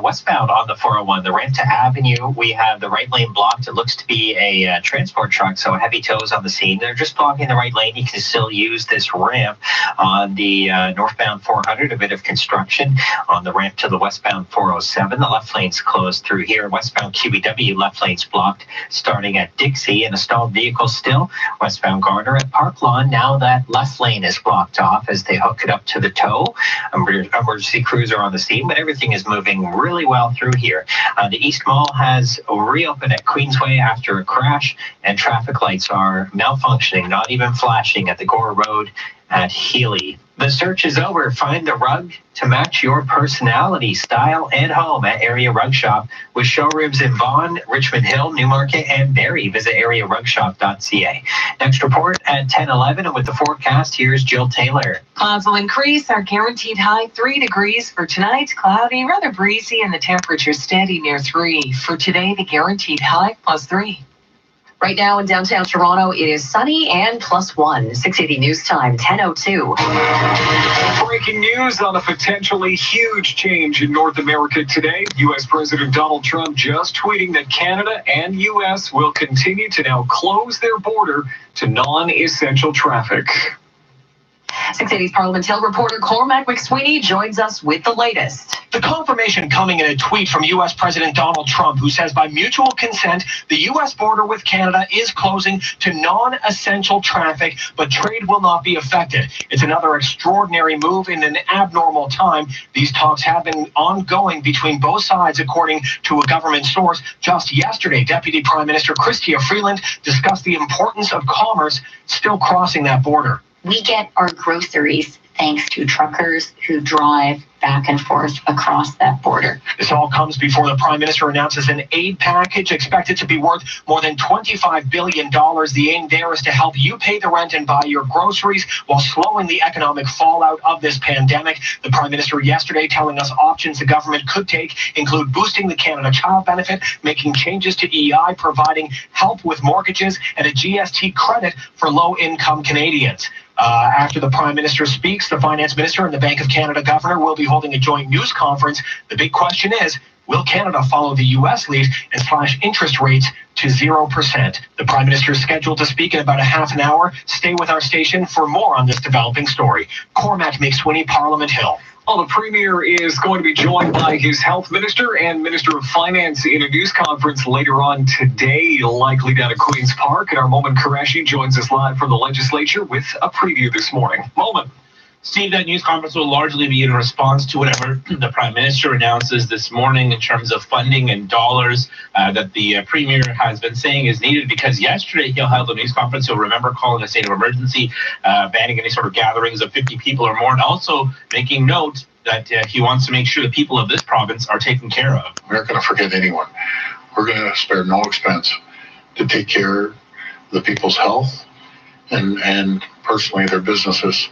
westbound on the 401, the Renta Avenue. We have the right lane blocked. It looks to be a transport truck, so heavy tows on the scene. They're just blocking the right lane. You can still use this ramp on the northbound 400, a bit of construction on the ramp to the westbound 407. The left lane's closed through here. Westbound QEW, left lane's blocked starting at Dixie, and a stalled vehicle still westbound Gardner at Park Lawn. Now that left lane is blocked off as they hook it up to the tow. Emergency crews are on the scene, but everything is moving really well through here. The East Mall has reopened at Queensway after a crash, and traffic lights are malfunctioning, not even flashing at the Gore Road at Healy. The search is over. Find the rug to match your personality, style, and home at Area Rug Shop with showrooms in Vaughan, Richmond Hill, Newmarket, and Barrie. Visit arearugshop.ca. Next report at 10:11, and with the forecast, here's Jill Taylor. Clouds will increase. Our guaranteed high 3 degrees for tonight. Cloudy, rather breezy, and the temperature steady near 3. For today, the guaranteed high +3. Right now in downtown Toronto, it is sunny and +1. 680 News Time, 10:02. Breaking news on a potentially huge change in North America today. U.S. President Donald Trump just tweeting that Canada and U.S. will continue to now close their border to non-essential traffic. 680's Parliament Hill reporter Cormac McSweeney joins us with the latest. The confirmation coming in a tweet from U.S. President Donald Trump, who says by mutual consent, the U.S. border with Canada is closing to non-essential traffic, but trade will not be affected. It's another extraordinary move in an abnormal time. These talks have been ongoing between both sides, according to a government source. Just yesterday, Deputy Prime Minister Chrystia Freeland discussed the importance of commerce still crossing that border. We get our groceries thanks to truckers who drive back and forth across that border. This all comes before the Prime Minister announces an aid package expected to be worth more than $25 billion. The aim there is to help you pay the rent and buy your groceries while slowing the economic fallout of this pandemic. The Prime Minister yesterday telling us options the government could take include boosting the Canada Child Benefit, making changes to EI, providing help with mortgages, and a GST credit for low-income Canadians. After the Prime Minister speaks, the Finance Minister and the Bank of Canada Governor will be holding a joint news conference. The big question is, will Canada follow the U.S. lead and slash interest rates to 0%? The Prime Minister is scheduled to speak in about a half an hour. Stay with our station for more on this developing story. Cormac McSweeney, Parliament Hill. Well, the Premier is going to be joined by his Health Minister and Minister of Finance in a news conference later on today, likely down at Queen's Park. And our Momin Qureshi joins us live from the Legislature with a preview this morning. Momin. Steve, that news conference will largely be in response to whatever the Prime Minister announces this morning in terms of funding and dollars that the Premier has been saying is needed, because yesterday he'll held a news conference. You'll remember calling a state of emergency, banning any sort of gatherings of 50 people or more, and also making note that he wants to make sure the people of this province are taken care of. We're not going to forget anyone. We're going to spare no expense to take care of the people's health and personally their businesses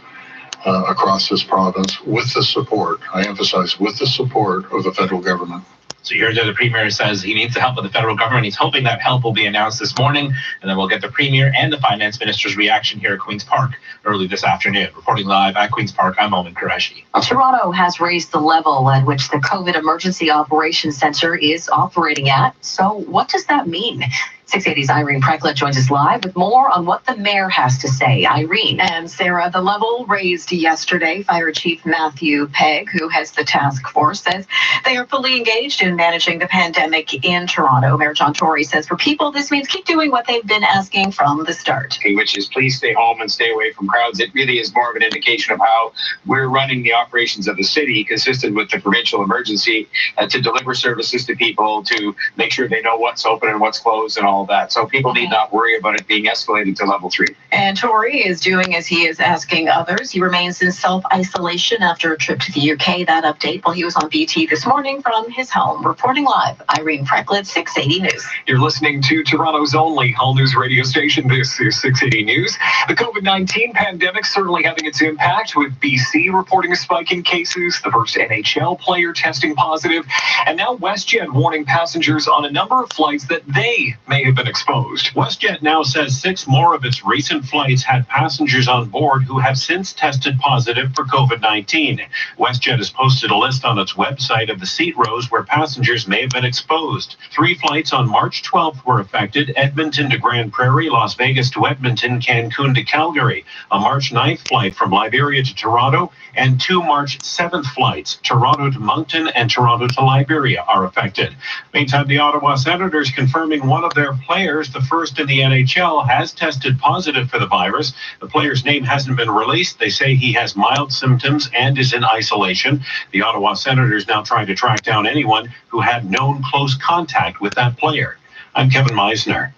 across this province with the support, I emphasize, with the support of the federal government. So you heard that the Premier says he needs the help of the federal government. He's hoping that help will be announced this morning, and then we'll get the Premier and the Finance Minister's reaction here at Queen's Park early this afternoon. Reporting live at Queen's Park, I'm Momin Qureshi. Toronto has raised the level at which the COVID Emergency Operations Centre is operating at. So what does that mean? 680's Irene Prekla joins us live with more on what the mayor has to say. Irene. And Sarah, the level raised yesterday. Fire Chief Matthew Pegg, who heads the task force, says they are fully engaged in managing the pandemic in Toronto. Mayor John Tory says for people, this means keep doing what they've been asking from the start. Which is please stay home and stay away from crowds. It really is more of an indication of how we're running the operations of the city, consistent with the provincial emergency, to deliver services to people, to make sure they know what's open and what's closed and all all that. So people need not worry about it being escalated to level 3. And Tory is doing as he is asking others. He remains in self-isolation after a trip to the UK. That update while he was on BT this morning from his home. Reporting live, Irene Franklin, 680 News. You're listening to Toronto's only all news radio station. This is 680 News. The COVID-19 pandemic certainly having its impact, with BC reporting a spike in cases, the first NHL player testing positive, and now WestJet warning passengers on a number of flights that they may have been exposed. WestJet now says 6 more of its recent flights had passengers on board who have since tested positive for COVID-19. WestJet has posted a list on its website of the seat rows where passengers may have been exposed. 3 flights on March 12th were affected: Edmonton to Grand Prairie, Las Vegas to Edmonton, Cancun to Calgary. A March 9th flight from Liberia to Toronto, and 2 March 7th flights, Toronto to Moncton and Toronto to Liberia, are affected. Meantime, the Ottawa Senators confirming one of their players, the first in the NHL, has tested positive for the virus. The player's name hasn't been released. They say he has mild symptoms and is in isolation. The Ottawa Senators now trying to track down anyone who had known close contact with that player. I'm Kevin Meisner.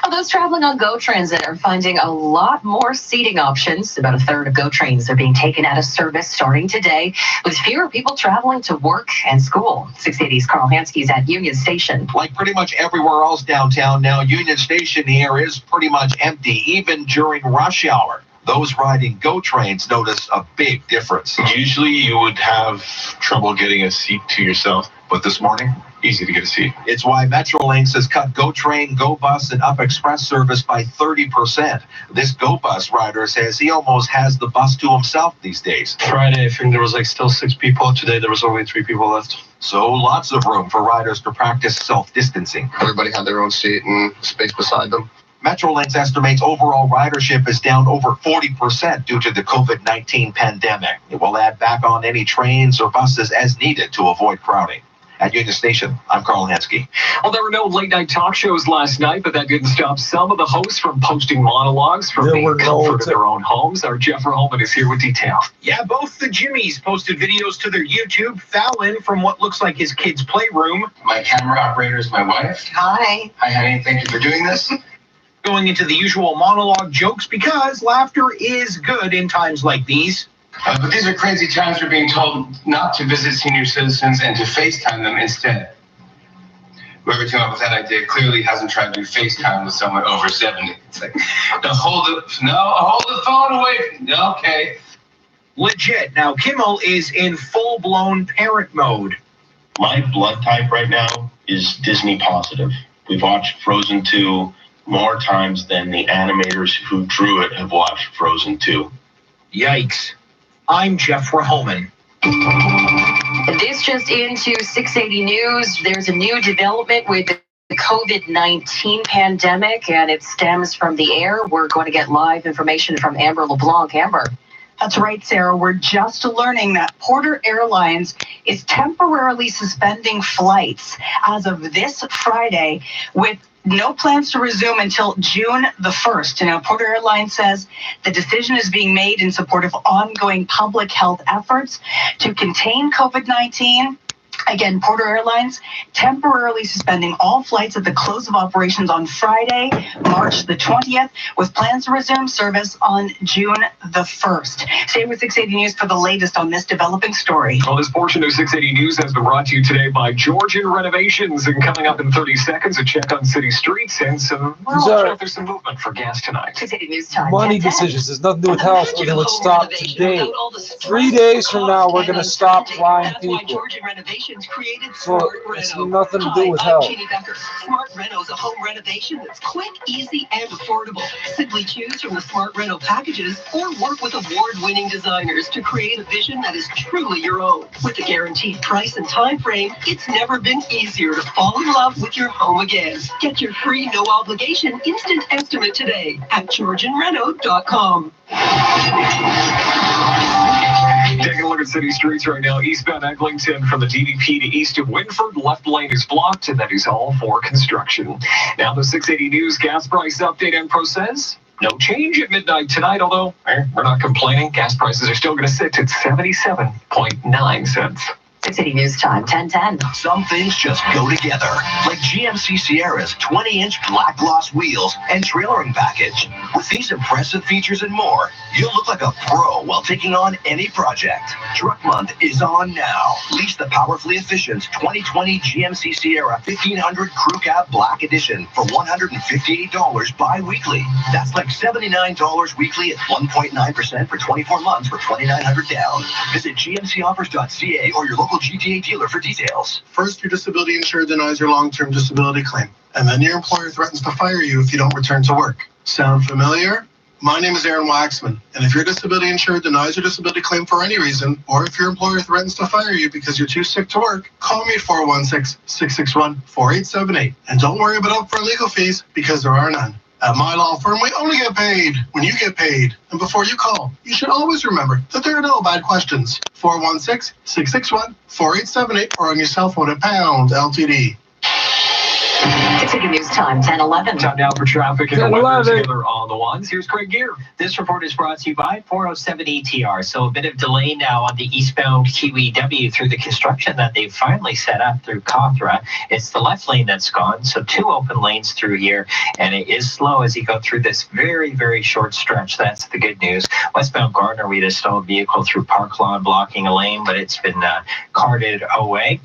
Those traveling on GO Transit are finding a lot more seating options. About a third of GO trains are being taken out of service starting today, with fewer people traveling to work and school. 680's Carl Hansky's at Union Station. Like pretty much everywhere else downtown now, Union Station here is pretty much empty, even during rush hour. Those riding GO trains notice a big difference. Usually you would have trouble getting a seat to yourself, but this morning, easy to get a seat. It's why Metrolinx has cut GO Train, GO Bus, and Up Express service by 30%. This GO Bus rider says he almost has the bus to himself these days. Friday, I think there was still 6 people. Today, there was only 3 people left. So lots of room for riders to practice self-distancing. Everybody had their own seat and space beside them. Metrolinx estimates overall ridership is down over 40% due to the COVID-19 pandemic. It will add back on any trains or buses as needed to avoid crowding. At Union Station, I'm Carl Hansky. Well, there were no late-night talk shows last night, but that didn't stop some of the hosts from posting monologues from the comfort of their own homes. Our Jeff Verholman is here with detail. Yeah, both the Jimmys posted videos to their YouTube. Fallon from what looks like his kid's playroom. My camera operator is my wife. Hi. Hi, honey. Thank you for doing this. Going into the usual monologue jokes because laughter is good in times like these. But these are crazy times. We're being told not to visit senior citizens and to FaceTime them instead. Whoever came up with that idea clearly hasn't tried to do FaceTime with someone over 70. It's like, hold the phone away. Okay. Legit. Now, Kimmel is in full-blown parent mode. My blood type right now is Disney positive. We've watched Frozen 2 more times than the animators who drew it have watched Frozen 2. Yikes. I'm Jeff Verholman. This just into 680 News. There's a new development with the COVID-19 pandemic, and it stems from the air. We're going to get live information from Amber LeBlanc. Amber. That's right, Sarah. We're just learning that Porter Airlines is temporarily suspending flights as of this Friday, with no plans to resume until June the 1st. Now, Porter Airlines says the decision is being made in support of ongoing public health efforts to contain COVID-19. Again, Porter Airlines temporarily suspending all flights at the close of operations on Friday, March the 20th, with plans to resume service on June the 1st. Stay with 680 News for the latest on this developing story. Well, this portion of 680 News has been brought to you today by Georgian Renovations. And coming up in 30 seconds, a check on city streets and there's some movement for gas tonight. 680 News time. Money decisions. There's nothing to do with health. We're going to stop today. 3 days from now, we're going to stop flying people. Created So Smart it's Reno. nothing to Hi, do with I'm health. Jeannie Becker. Smart Reno is a home renovation that's quick, easy, and affordable. Simply choose from the Smart Reno packages or work with award-winning designers to create a vision that is truly your own. With a guaranteed price and time frame, it's never been easier to fall in love with your home again. Get your free, no-obligation instant estimate today at GeorgianReno.com. Taking a look at city streets right now, eastbound Eglinton from the DVP to east of Winford, left lane is blocked, and that is all for construction. Now the 680 News gas price update. Enpro says no change at midnight tonight, although we're not complaining. Gas prices are still going to sit at 77.9 cents. 6 City News Time, 10:10. Some things just go together, like GMC Sierra's 20-inch black gloss wheels and trailering package. With these impressive features and more, you'll look like a pro while taking on any project. Truck Month is on now. Lease the powerfully efficient 2020 GMC Sierra 1500 Crew Cab Black Edition for $158 bi-weekly. That's like $79 weekly at 1.9% for 24 months for $2,900 down. Visit gmcoffers.ca or your local GTA dealer for details. First, your disability insurer denies your long-term disability claim, and then your employer threatens to fire you if you don't return to work. Sound familiar? My name is Aaron Waxman, and if your disability insurer denies your disability claim for any reason, or if your employer threatens to fire you because you're too sick to work, call me at 416-661-4878. And don't worry about upfront legal fees, because there are none. At my law firm, we only get paid when you get paid. And before you call, you should always remember that there are no bad questions. 416-661-4878 or on your cell phone at pound LTD. 6 City News Time, 10:11. Time now for traffic and weather together on the ones. Here's Craig Gear. This report is brought to you by 407 ETR. So a bit of delay now on the eastbound QEW through the construction that they've finally set up through Cawthra. It's the left lane that's gone, so 2 open lanes through here, and it is slow as you go through this very, very short stretch. That's the good news. Westbound Gardner, we had a stalled vehicle through Park Lawn blocking a lane, but it's been carted away.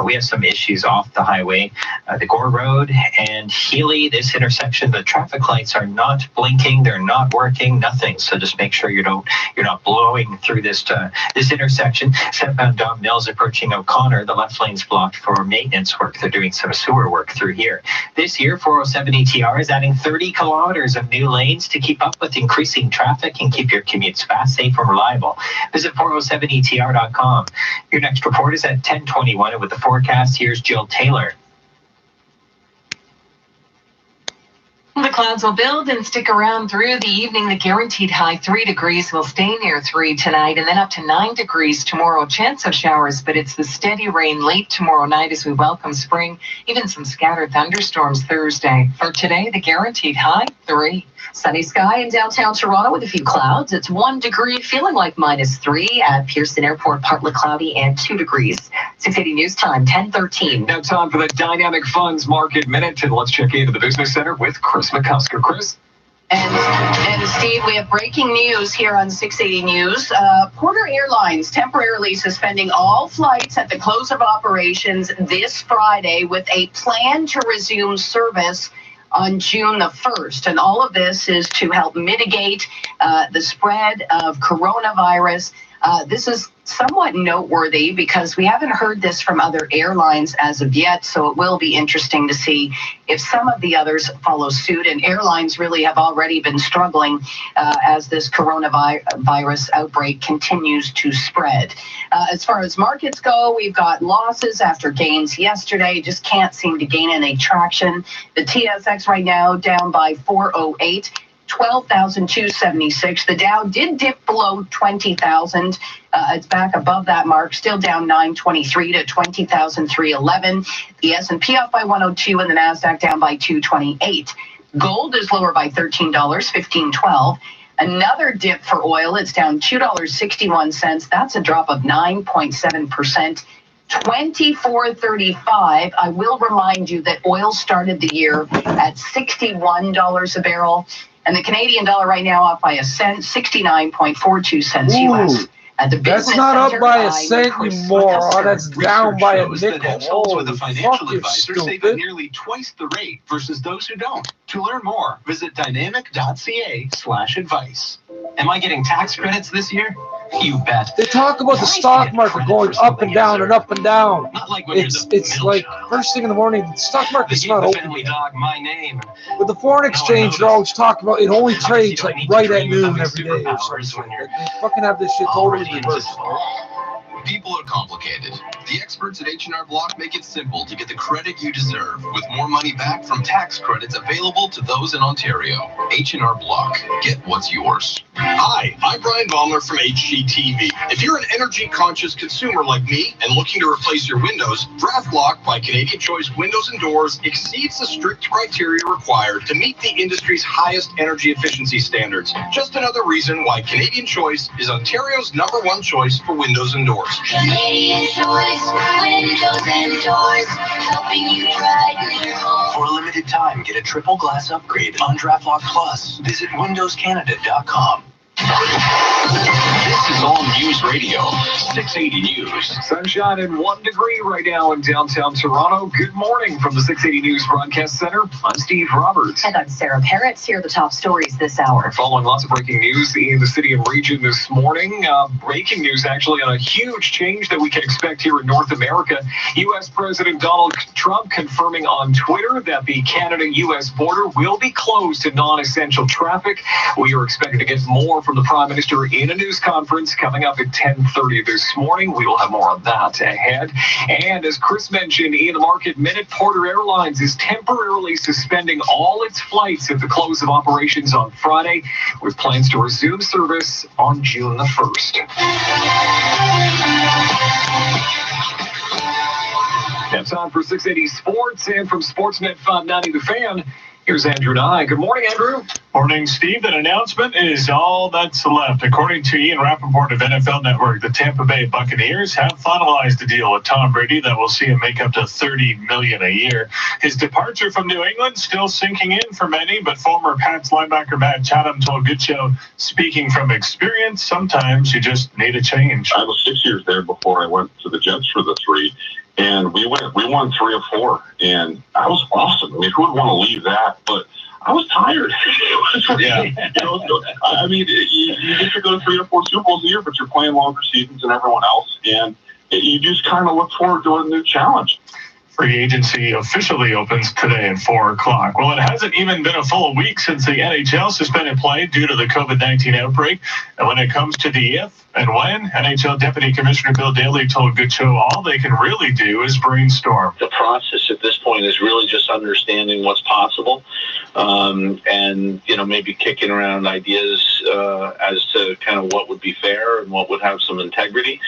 We have some issues off the highway. The Gore Road and Healy, this intersection, the traffic lights are not blinking, they're not working, nothing. So just make sure you're not blowing through this intersection. Southbound Don Mills approaching O'Connor, the left lane's blocked for maintenance work. They're doing some sewer work through here. This year, 407 ETR is adding 30 kilometers of new lanes to keep up with increasing traffic and keep your commutes fast, safe, and reliable. Visit 407etr.com. Your next report is at 10:21, and with the forecast, here's Jill Taylor. The clouds will build and stick around through the evening. The guaranteed high 3 degrees will stay near 3 tonight, and then up to 9 degrees tomorrow. Chance of showers, but it's the steady rain late tomorrow night as we welcome spring. Even some scattered thunderstorms Thursday. For today, the guaranteed high 3. Sunny sky in downtown Toronto with a few clouds. It's 1 degree, feeling like -3 at Pearson Airport, partly cloudy, and 2 degrees. 680 News Time, 10:13. Now time for the Dynamic Funds Market Minute, and let's check into the Business Center with Chris McCusker. Chris? And Steve, we have breaking news here on 680 News. Porter Airlines temporarily suspending all flights at the close of operations this Friday with a plan to resume service on June the 1st. And all of this is to help mitigate the spread of coronavirus. This is somewhat noteworthy because we haven't heard this from other airlines as of yet, so it will be interesting to see if some of the others follow suit. And airlines really have already been struggling as this coronavirus outbreak continues to spread. As far as markets go, we've got losses after gains yesterday. Just can't seem to gain any traction. The TSX right now down by 408. 12,276. The Dow did dip below 20,000. It's back above that mark, still down 923 to 20,311. The S&P up by 102 and the NASDAQ down by 228. Gold is lower by $13, 1512. Another dip for oil. It's down $2.61. That's a drop of 9.7%. 24.35. I will remind you that oil started the year at $61 a barrel. And the Canadian dollar right now up by a cent, 69.42 cents U.S. At the That's Business not up Center by a cent, you moron. That's down by a nickel. Households with a Holy financial fuck, you're advisor save at stupid. nearly twice the rate versus those who don't. To learn more, visit dynamic.ca/advice. Am I getting tax credits this year? You bet. They talk about the stock market going up and down and up and down. It's like first thing in the morning, the stock market's not open. Dog, my name. With the foreign exchange, they're always talking about it only trades like right at noon every day or something. They fucking have this shit totally reversed. People are complicated. The experts at H&R Block make it simple to get the credit you deserve, with more money back from tax credits available to those in Ontario. H&R Block. Get what's yours. Hi, I'm Brian Baumler from HGTV. If you're an energy-conscious consumer like me and looking to replace your windows, DraftLock by Canadian Choice Windows and Doors exceeds the strict criteria required to meet the industry's highest energy efficiency standards. Just another reason why Canadian Choice is Ontario's #1 choice for windows and doors. Canadian Choice Windows and Doors, helping you brighten your home. For a limited time, get a triple glass upgrade on DraftLock Plus. Visit windowscanada.com. This is All News Radio, 680 News. Sunshine and 1 degree right now in downtown Toronto. Good morning from the 680 News Broadcast Center. I'm Steve Roberts. And I'm Sarah Parrots. Here are the top stories this hour. Following lots of breaking news in the city and region this morning. Breaking news actually on a huge change that we can expect here in North America. U.S. President Donald Trump confirming on Twitter that the Canada-U.S. border will be closed to non-essential traffic. We are expected to get more from the Prime Minister in a news conference coming up at 10:30 this morning. We will have more on that ahead. And as Chris mentioned in the Market Minute, Porter Airlines is temporarily suspending all its flights at the close of operations on Friday, with plans to resume service on June the 1st. Now time for 680 Sports, and from Sportsnet 590 The Fan, here's Andrew Nye. Good morning, Andrew. Morning, Steve. That announcement is all that's left. According to Ian Rappaport of NFL Network, the Tampa Bay Buccaneers have finalized a deal with Tom Brady that will see him make up to $30 million a year. His departure from New England still sinking in for many, but former Pats linebacker Matt Chatham told Good Show, speaking from experience, sometimes you just need a change. I was 6 years there before I went to the Jets for the 3. And we won 3 or 4, and that was awesome. I mean, who would want to leave that? But I was tired. Yeah. I mean, you get to go to 3 or 4 Super Bowls a year, but you're playing longer seasons than everyone else, and you just kind of look forward to a new challenge. Free agency officially opens today at 4 o'clock. Well, it hasn't even been a full week since the NHL suspended play due to the COVID-19 outbreak. And when it comes to the if and when, NHL Deputy Commissioner Bill Daly told Good Show all they can really do is brainstorm. The process at this point is really just understanding what's possible, and maybe kicking around ideas as to kind of what would be fair and what would have some integrity.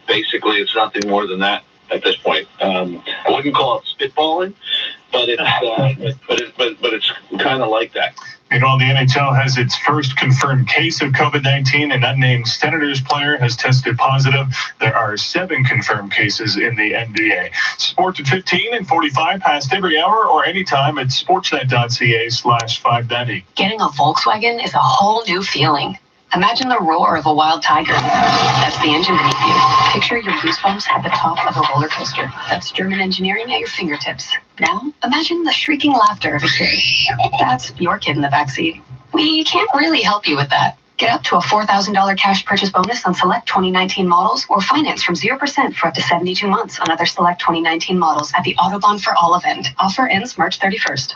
Basically, it's nothing more than that at this point. I wouldn't call it spitballing, but it's kind of like that. Meanwhile, the NHL has its first confirmed case of COVID-19. An unnamed Senators player has tested positive. There are 7 confirmed cases in the NBA. Sports at 15 and 45 past every hour or anytime at sportsnet.ca/590. Getting a Volkswagen is a whole new feeling. Imagine the roar of a wild tiger. That's the engine beneath you. Picture your goosebumps at the top of a roller coaster. That's German engineering at your fingertips. Now, imagine the shrieking laughter of a kid. That's your kid in the backseat. We can't really help you with that. Get up to a $4,000 cash purchase bonus on select 2019 models or finance from 0% for up to 72 months on other select 2019 models at the Autobahn for All event. Offer ends March 31st.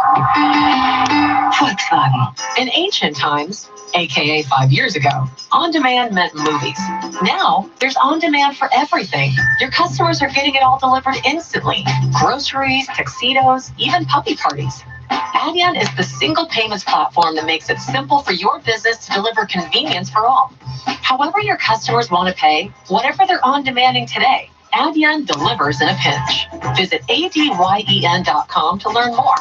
Volkswagen. In ancient times, aka 5 years ago, on-demand meant movies. Now, there's on-demand for everything. Your customers are getting it all delivered instantly. Groceries, tuxedos, even puppy parties. Adyen is the single payments platform that makes it simple for your business to deliver convenience for all. However your customers want to pay, whatever they're on-demanding today, Adyen delivers in a pinch. Visit adyen.com to learn more.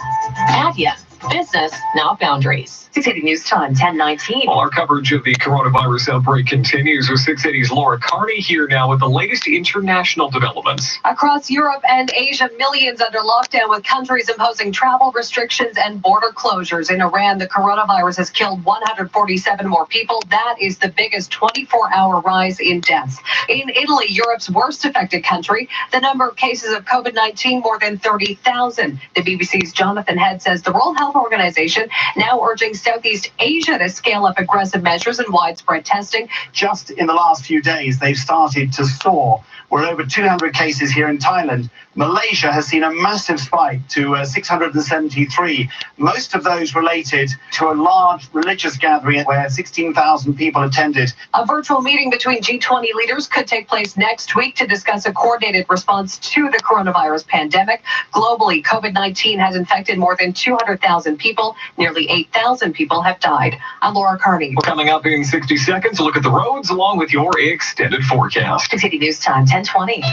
Adyen. Business, not boundaries. 680 News Time, 10:19. Well, our coverage of the coronavirus outbreak continues with 680's Laura Carney here now with the latest international developments. Across Europe and Asia, millions under lockdown with countries imposing travel restrictions and border closures. In Iran, the coronavirus has killed 147 more people. That is the biggest 24-hour rise in deaths. In Italy, Europe's worst affected country, the number of cases of COVID-19 more than 30,000. The BBC's Jonathan Head says the World Health Organization now urging Southeast Asia to scale up aggressive measures and widespread testing. Just in the last few days, they've started to soar. We're over 200 cases here in Thailand. Malaysia has seen a massive spike to 673. Most of those related to a large religious gathering where 16,000 people attended. A virtual meeting between G20 leaders could take place next week to discuss a coordinated response to the coronavirus pandemic. Globally, COVID-19 has infected more than 200,000 2,000 people. Nearly 8,000 people have died. I'm Laura Carney. Well, coming up in 60 seconds, a look at the roads along with your extended forecast. City News Time, 10:20.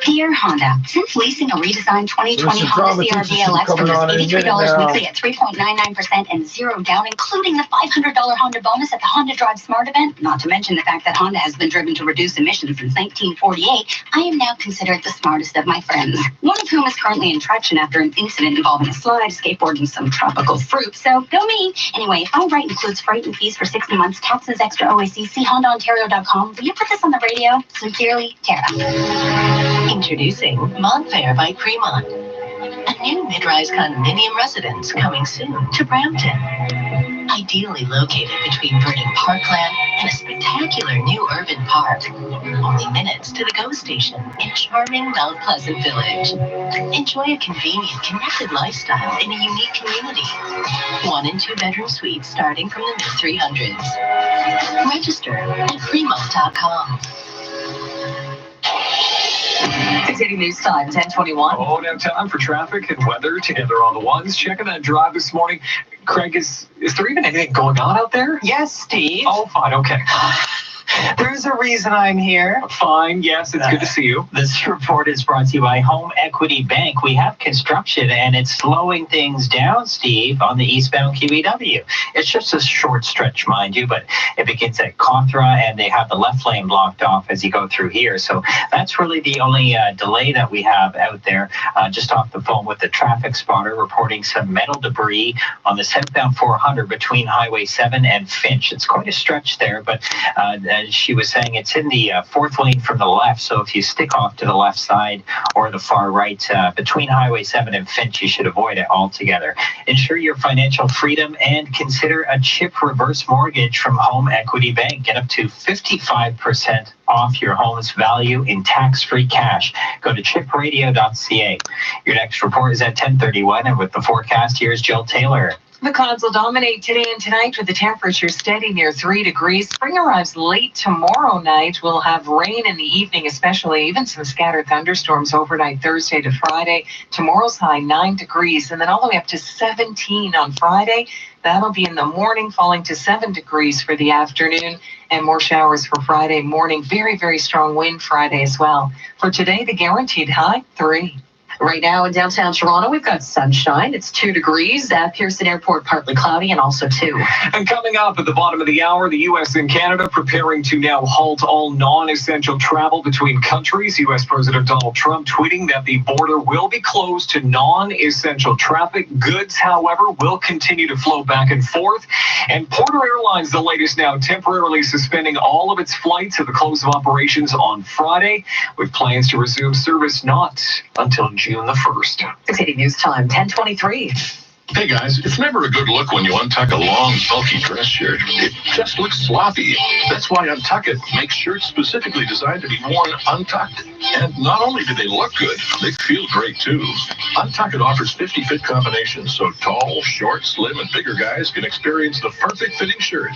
Dear Honda, since leasing a redesigned 2020 Honda CR-V LX from just $83 weekly at 3.99% and zero down, including the $500 Honda bonus at the Honda Drive Smart event, not to mention the fact that Honda has been driven to reduce emissions since 1948, I am now considered the smartest of my friends, one of whom is currently in traction after an incident involving a slide, skateboard, and some tropical fruit. So go me. Anyway, if my rate includes freight and fees for 60 months, taxes, extra OAC, see HondaOntario.com. Will you put this on the radio? Sincerely, Tara. Introducing Montfair by Cremont, a new mid-rise condominium residence coming soon to Brampton. Ideally located between Vernon Parkland and a spectacular new urban park, only minutes to the GO station in charming Mount Pleasant Village. Enjoy a convenient, connected lifestyle in a unique community. 1 and 2 bedroom suites starting from the mid-300s. Register at Fremont.com. 680 News Time, 10:21. Oh, now time for traffic and weather together on the ones. Checking that drive this morning. Craig, is there even anything going on out there? Yes, Steve. Oh, fine, okay. There's a reason I'm here. Fine, yes, it's good to see you. This report is brought to you by Home Equity Bank. We have construction, and it's slowing things down, Steve, on the eastbound QEW. It's just a short stretch, mind you, but it begins at Cawthra, and they have the left lane blocked off as you go through here. So that's really the only delay that we have out there. Just off the phone with the traffic spotter, reporting some metal debris on the southbound 400 between Highway 7 and Finch. It's quite a stretch there, but she was saying it's in the fourth lane from the left. So if you stick off to the left side or the far right between Highway 7 and Finch, you should avoid it altogether. Ensure your financial freedom and consider a chip reverse mortgage from Home Equity Bank. Get up to 55% off your home's value in tax-free cash. Go to chipradio.ca. Your next report is at 10:31, and with the forecast, here's Jill Taylor. The clouds will dominate today and tonight with the temperature steady near 3 degrees. Spring arrives late tomorrow night. We'll have rain in the evening, especially even some scattered thunderstorms overnight Thursday to Friday. Tomorrow's high 9 degrees, and then all the way up to 17 on Friday. That'll be in the morning, falling to 7 degrees for the afternoon, and more showers for Friday morning. Very, very strong wind Friday as well. For today, the guaranteed high 3. Right now in downtown Toronto, we've got sunshine. It's 2 degrees. At Pearson Airport, partly cloudy, and also 2. And coming up at the bottom of the hour, the U.S. and Canada preparing to now halt all non-essential travel between countries. U.S. President Donald Trump tweeting that the border will be closed to non-essential traffic. Goods, however, will continue to flow back and forth. And Porter Airlines, the latest now, temporarily suspending all of its flights at the close of operations on Friday, with plans to resume service not until June the 1st. 680 News Time, 10:23. Hey guys, it's never a good look when you untuck a long, bulky dress shirt. It just looks sloppy. That's why Untuck It makes shirts specifically designed to be worn untucked. And not only do they look good, they feel great too. Untuck It offers 50 fit combinations, so tall, short, slim, and bigger guys can experience the perfect fitting shirt.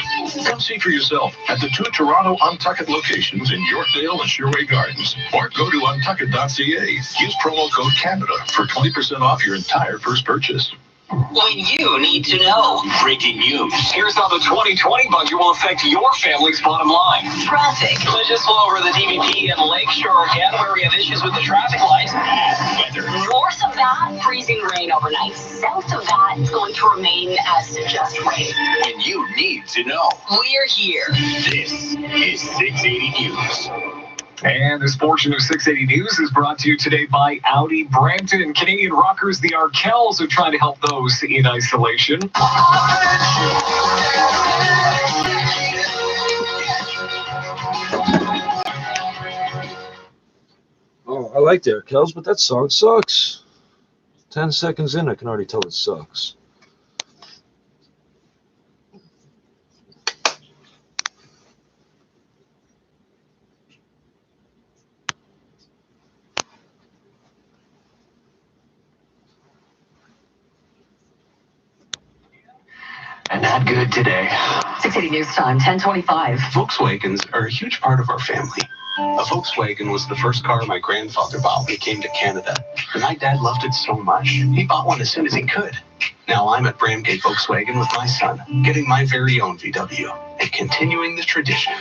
Come see for yourself at the 2 Toronto Untuck It locations in Yorkdale and Sherway Gardens, or go to untuckit.ca. Use promo code Canada for 20% off your entire first purchase. When you need to know. Breaking news. Here's how the 2020 budget will affect your family's bottom line. Traffic. Let's just flow over the DVP and Lakeshore again, where we have issues with the traffic lights. Weather. North of that, freezing rain overnight. South of that, it's going to remain as just rain. When you need to know. We're here. This is 680 News. And this portion of 680 News is brought to you today by Audi Brampton. Canadian rockers, the Arkells, are trying to help those in isolation. Oh, I like the Arkells, but that song sucks. 10 seconds in, I can already tell it sucks. And not good today. 680 News Time, 10:25. Volkswagens are a huge part of our family. A Volkswagen was the first car my grandfather bought when he came to Canada. And my dad loved it so much, he bought one as soon as he could. Now I'm at Bramgate Volkswagen with my son, getting my very own VW and continuing the tradition.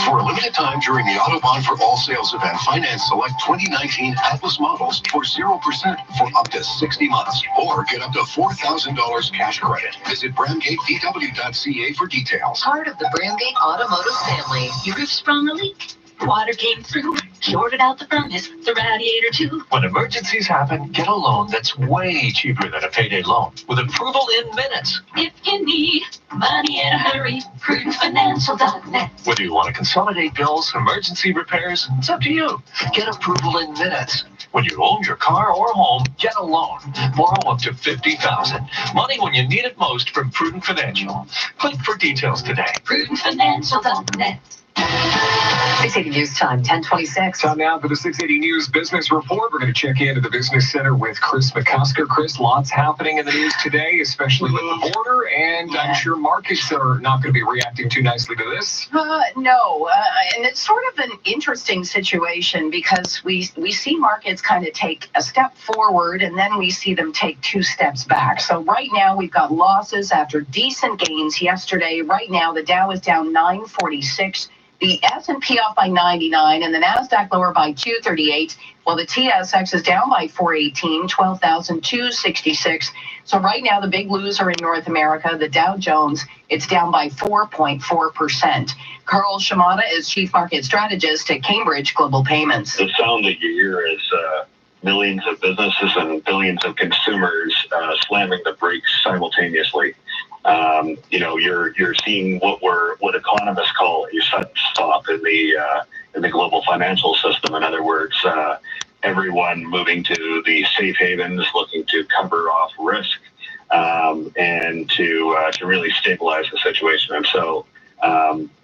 For a limited time during the Autobahn for All sales event, finance select 2019 Atlas models for 0% for up to 60 months. Or get up to $4,000 cash credit. Visit BramgateVW.ca for details. Part of the Bramgate Automotive family. Your roof sprung a leak. Water came through, shorted out the furnace, the radiator too. When emergencies happen, get a loan that's way cheaper than a payday loan with approval in minutes. If you need money in a hurry, PrudentFinancial.net. Whether you want to consolidate bills, emergency repairs, it's up to you. Get approval in minutes. When you own your car or home, get a loan. Borrow up to $50,000. Money when you need it most from Prudent Financial. Click for details today. PrudentFinancial.net. 680 News Time, 1026. Time now for the 680 News Business Report. We're going to check into the Business Center with Chris McCusker. Chris, lots happening in the news today, especially with the border, and I'm sure markets are not going to be reacting too nicely to this. No, and it's sort of an interesting situation because we see markets kind of take a step forward and then we see them take two steps back. So right now we've got losses after decent gains yesterday. Right now the Dow is down 946. The S&P off by 99 and the NASDAQ lower by 238, while the TSX is down by 418, 12,266. So right now, the big loser in North America, the Dow Jones, it's down by 4.4%. Carl Shimada is Chief Market Strategist at Cambridge Global Payments. The sound that you hear is millions of businesses and billions of consumers slamming the brakes simultaneously. You're seeing what economists call a sudden stop in the global financial system. In other words, everyone moving to the safe havens, looking to cover off risk, and to really stabilize the situation. And so,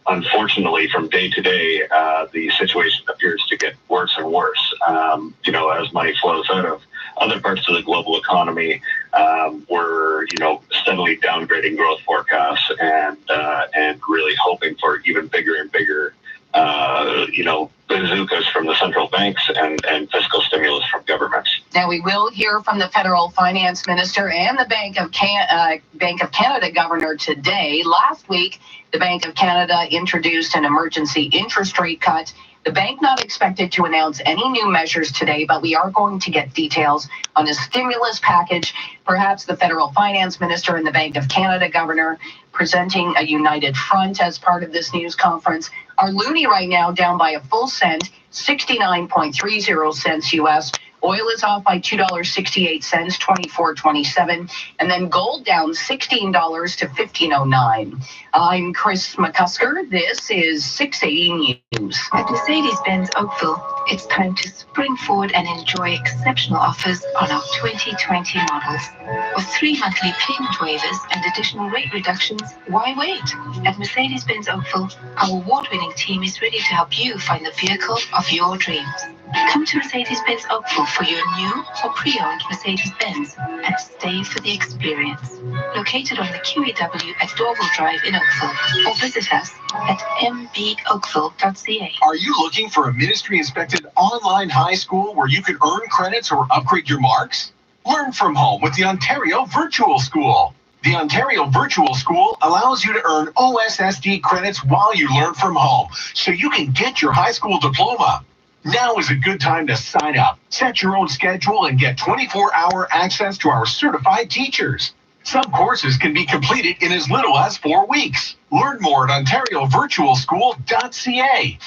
unfortunately, from day to day, the situation appears to get worse and worse. As money flows out of other parts of the global economy, we're steadily downgrading growth forecasts and really hoping for even bigger and bigger bazookas from the central banks and fiscal stimulus from governments. Now we will hear from the federal finance minister and the Bank of Canada governor today. Last week, the Bank of Canada introduced an emergency interest rate cut. The bank not expected to announce any new measures today, but we are going to get details on a stimulus package. Perhaps the federal finance minister and the Bank of Canada governor presenting a united front as part of this news conference. Our loonie right now down by a full cent, 69.30 cents U.S. Oil is off by $2.68, 24.27, and then gold down $16 to $15.09. I'm Chris McCusker. This is 680 News. At Mercedes-Benz Oakville, it's time to spring forward and enjoy exceptional offers on our 2020 models. With 3 monthly payment waivers and additional rate reductions, why wait? At Mercedes-Benz Oakville, our award-winning team is ready to help you find the vehicle of your dreams. Come to Mercedes-Benz Oakville for your new or pre-owned Mercedes-Benz and stay for the experience. Located on the QEW at Dorval Drive in Oakville, or visit us at mboakville.ca. Are you looking for a ministry-inspected online high school where you can earn credits or upgrade your marks? Learn from home with the Ontario Virtual School. The Ontario Virtual School allows you to earn OSSD credits while you learn from home, so you can get your high school diploma. Now is a good time to sign up. Set your own schedule and get 24-hour access to our certified teachers. Some courses can be completed in as little as 4 weeks. Learn more at OntarioVirtualSchool.ca.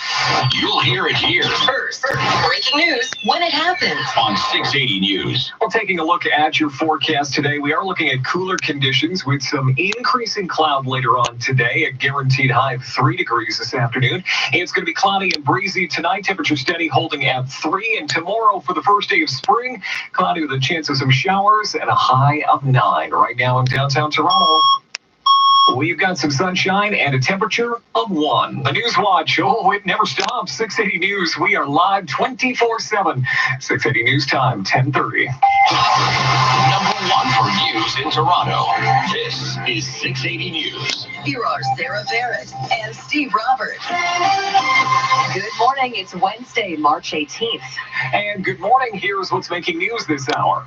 You'll hear it here First, breaking news when it happens. on 680 News. Well, taking a look at your forecast today, we are looking at cooler conditions with some increasing cloud later on today. A guaranteed high of 3 degrees this afternoon. It's going to be cloudy and breezy tonight. Temperature steady, holding at 3. And tomorrow, for the first day of spring, cloudy with a chance of some showers and a high of 9. Right now in downtown Toronto. We've got some sunshine and a temperature of 1. The News Watch, it never stops. 680 News, we are live 24/7. 680 News Time, 10:30. Number 1 for news in Toronto. This is 680 News. Here are Sarah Barrett and Steve Robert. Good morning. It's Wednesday, March 18th. And good morning. Here's what's making news this hour.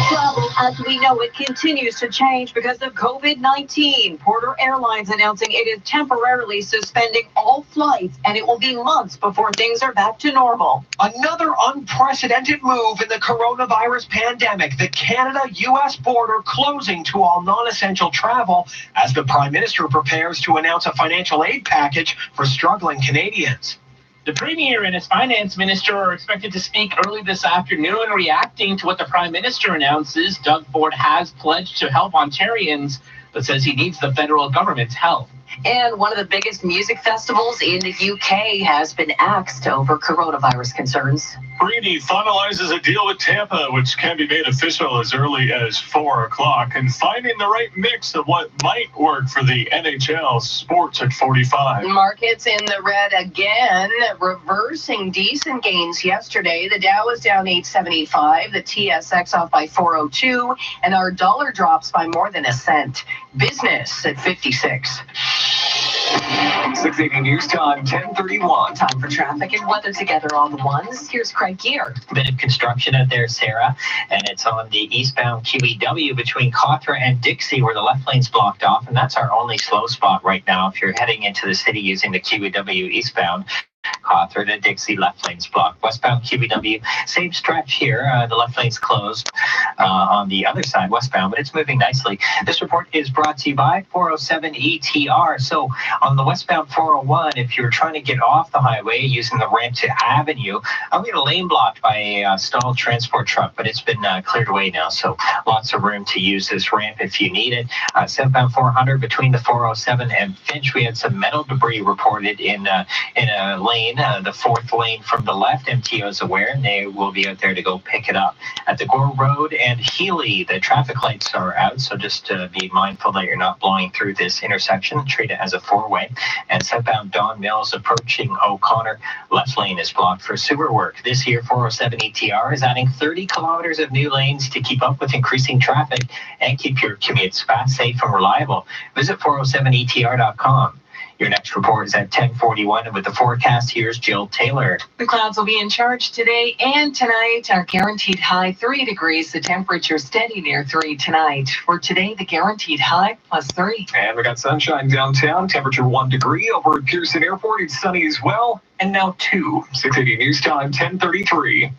Travel, as we know it, continues to change because of COVID-19. Porter Airlines announcing it is temporarily suspending all flights, and it will be months before things are back to normal. Another unprecedented move in the coronavirus pandemic, the Canada-U.S. border closing to all non-essential travel as the Prime Minister prepares to announce a financial aid package for struggling Canadians. The Premier and his Finance Minister are expected to speak early this afternoon, reacting to what the Prime Minister announces. Doug Ford has pledged to help Ontarians, but says he needs the federal government's help. And one of the biggest music festivals in the UK has been axed over coronavirus concerns. Breedy finalizes a deal with Tampa, which can be made official as early as 4 o'clock, and finding the right mix of what might work for the NHL Sports at 45. Markets in the red again, reversing decent gains yesterday. The Dow was down 875, the TSX off by 402, and our dollar drops by more than a cent. Business at 56. 680 News Time, 10:31. Time for traffic and weather together on the ones. Here's Craig Gear. Bit of construction out there, Sarah, and it's on the eastbound QEW between Cawthra and Dixie where the left lane's blocked off, and that's our only slow spot right now if you're heading into the city using the QEW eastbound. Cawthra to Dixie, left lane's blocked. Westbound QEW, same stretch here. The left lane's closed on the other side, westbound, but it's moving nicely. This report is brought to you by 407 ETR. So on the westbound 401, if you're trying to get off the highway using the ramp to Avenue, we had a lane blocked by a stalled transport truck, but it's been cleared away now. So lots of room to use this ramp if you need it. Southbound 400 between the 407 and Finch, we had some metal debris reported in a lane, the fourth lane from the left. MTO is aware, and they will be out there to go pick it up. At the Gore Road and Healy, the traffic lights are out, so just be mindful that you're not blowing through this intersection. Treat it as a four-way. And southbound Don Mills approaching O'Connor, left lane is blocked for sewer work. This year, 407 ETR is adding 30 kilometers of new lanes to keep up with increasing traffic and keep your commutes fast, safe, and reliable. Visit 407etr.com. Your next report is at 10:41, and with the forecast, here's Jill Taylor. The clouds will be in charge today and tonight. Our guaranteed high 3 degrees. The temperature steady near 3 tonight. For today, the guaranteed high +3. And we got sunshine downtown. Temperature 1 degree. Over at Pearson Airport, it's sunny as well. And now 2. 680 News Time, 10:33.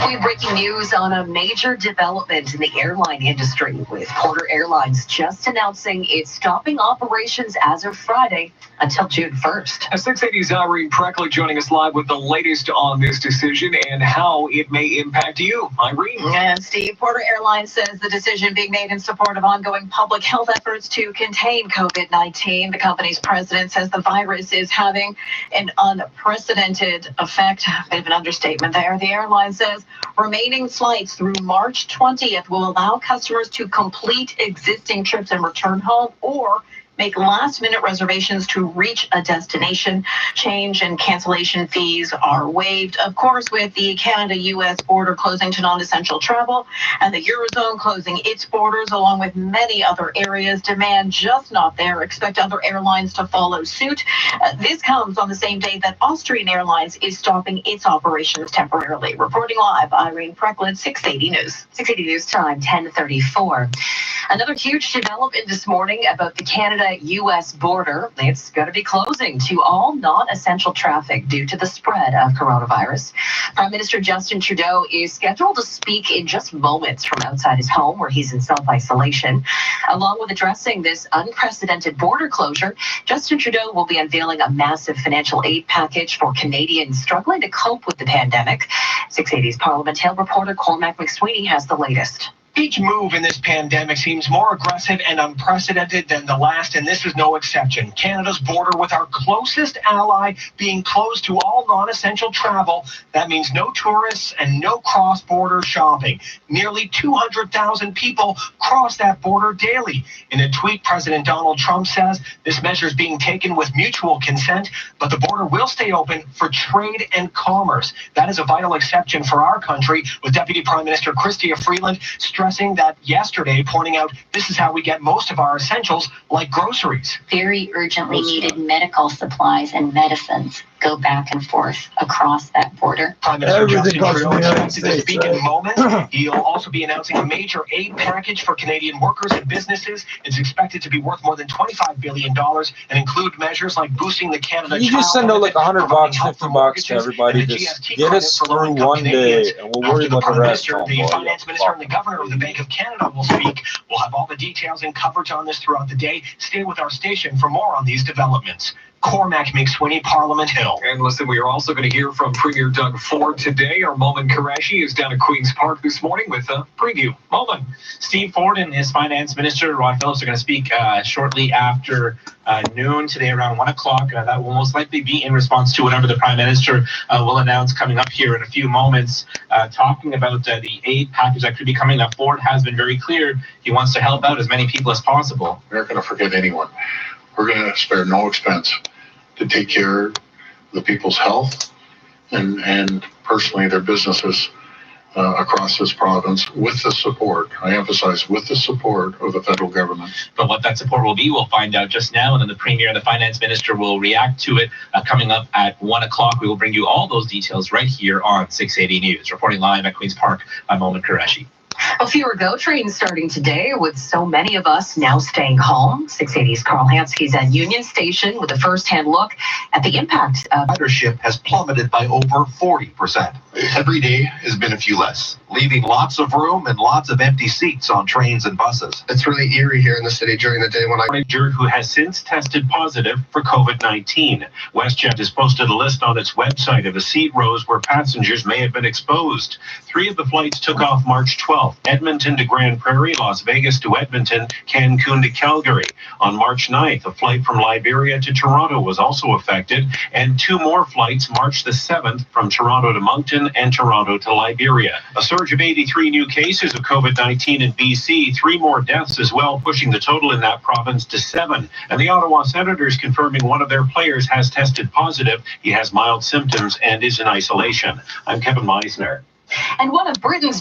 We have breaking news on a major development in the airline industry, with Porter Airlines just announcing it's stopping operations as of Friday until June 1st. 680's Irene Preckley joining us live with the latest on this decision and how it may impact you. Irene. And Steve, Porter Airlines says the decision being made in support of ongoing public health efforts to contain COVID-19. The company's president says the virus is having an unprecedented effect. A bit of an understatement there. The airline says remaining flights through March 20th will allow customers to complete existing trips and return home, or make last-minute reservations to reach a destination. Change and cancellation fees are waived. Of course, with the Canada-U.S. border closing to non-essential travel and the Eurozone closing its borders, along with many other areas, demand just not there. Expect other airlines to follow suit. This comes on the same day that Austrian Airlines is stopping its operations temporarily. Reporting live, Irene Preckley, 680 News. 680 News Time, 10:34. Another huge development this morning about the Canada-U.S. border. It's going to be closing to all non-essential traffic due to the spread of coronavirus. Prime Minister Justin Trudeau is scheduled to speak in just moments from outside his home, where he's in self-isolation. Along with addressing this unprecedented border closure, Justin Trudeau will be unveiling a massive financial aid package for Canadians struggling to cope with the pandemic. 680's Parliament Hill reporter Cormac McSweeney has the latest. Each move in this pandemic seems more aggressive and unprecedented than the last, and this is no exception. Canada's border with our closest ally being closed to all non-essential travel. That means no tourists and no cross-border shopping. Nearly 200,000 people cross that border daily. In a tweet, President Donald Trump says this measure is being taken with mutual consent, but the border will stay open for trade and commerce. That is a vital exception for our country, with Deputy Prime Minister Chrystia Freeland stressing that yesterday, pointing out this is how we get most of our essentials like groceries. Very urgently needed medical supplies and medicines go back and forth across that border. Prime Minister Justin Trudeau expected to speak in moments. He'll also be announcing a major aid package for Canadian workers and businesses. It's expected to be worth more than $25 billion and include measures like boosting the Canada. You just send out like $100, $50 to everybody. Just get us through one day, and we'll worry about the rest. The finance minister and the governor of the Bank of Canada will speak. We'll have all the details and coverage on this throughout the day. Stay with our station for more on these developments. Cormac McSweeney, Parliament Hill. And listen, we are also going to hear from Premier Doug Ford today. Our Momin Qureshi is down at Queen's Park this morning with a preview. Momin. Steve Ford and his finance minister, Rod Phillips, are going to speak shortly after noon today around 1 o'clock. That will most likely be in response to whatever the Prime Minister will announce coming up here in a few moments, talking about the aid package that could be coming up. Ford has been very clear he wants to help out as many people as possible. We're not going to forget anyone. We're going to spare no expense to take care of the people's health and personally their businesses across this province with the support, I emphasize, with the support of the federal government. But what that support will be, we'll find out just now, and then the Premier and the Finance Minister will react to it coming up at 1 o'clock. We will bring you all those details right here on 680 News. Reporting live at Queen's Park, I'm Momin Qureshi. Well, fewer GO trains starting today, with so many of us now staying home. 680's Carl Hansky's at Union Station with a first-hand look at the impact of ridership has plummeted by over 40%. Every day has been a few less, leaving lots of room and lots of empty seats on trains and buses. It's really eerie here in the city during the day when who has since tested positive for COVID-19. WestJet has posted a list on its website of the seat rows where passengers may have been exposed. 3 of the flights took off March 12th. Edmonton to Grand Prairie, Las Vegas to Edmonton, Cancun to Calgary. On March 9th, a flight from Liberia to Toronto was also affected, and 2 more flights March the 7th from Toronto to Moncton and Toronto to Liberia. A surge of 83 new cases of COVID-19 in BC, 3 more deaths as well, pushing the total in that province to 7. And the Ottawa Senators confirming one of their players has tested positive. He has mild symptoms and is in isolation. I'm Kevin Meisner. and one of Britain's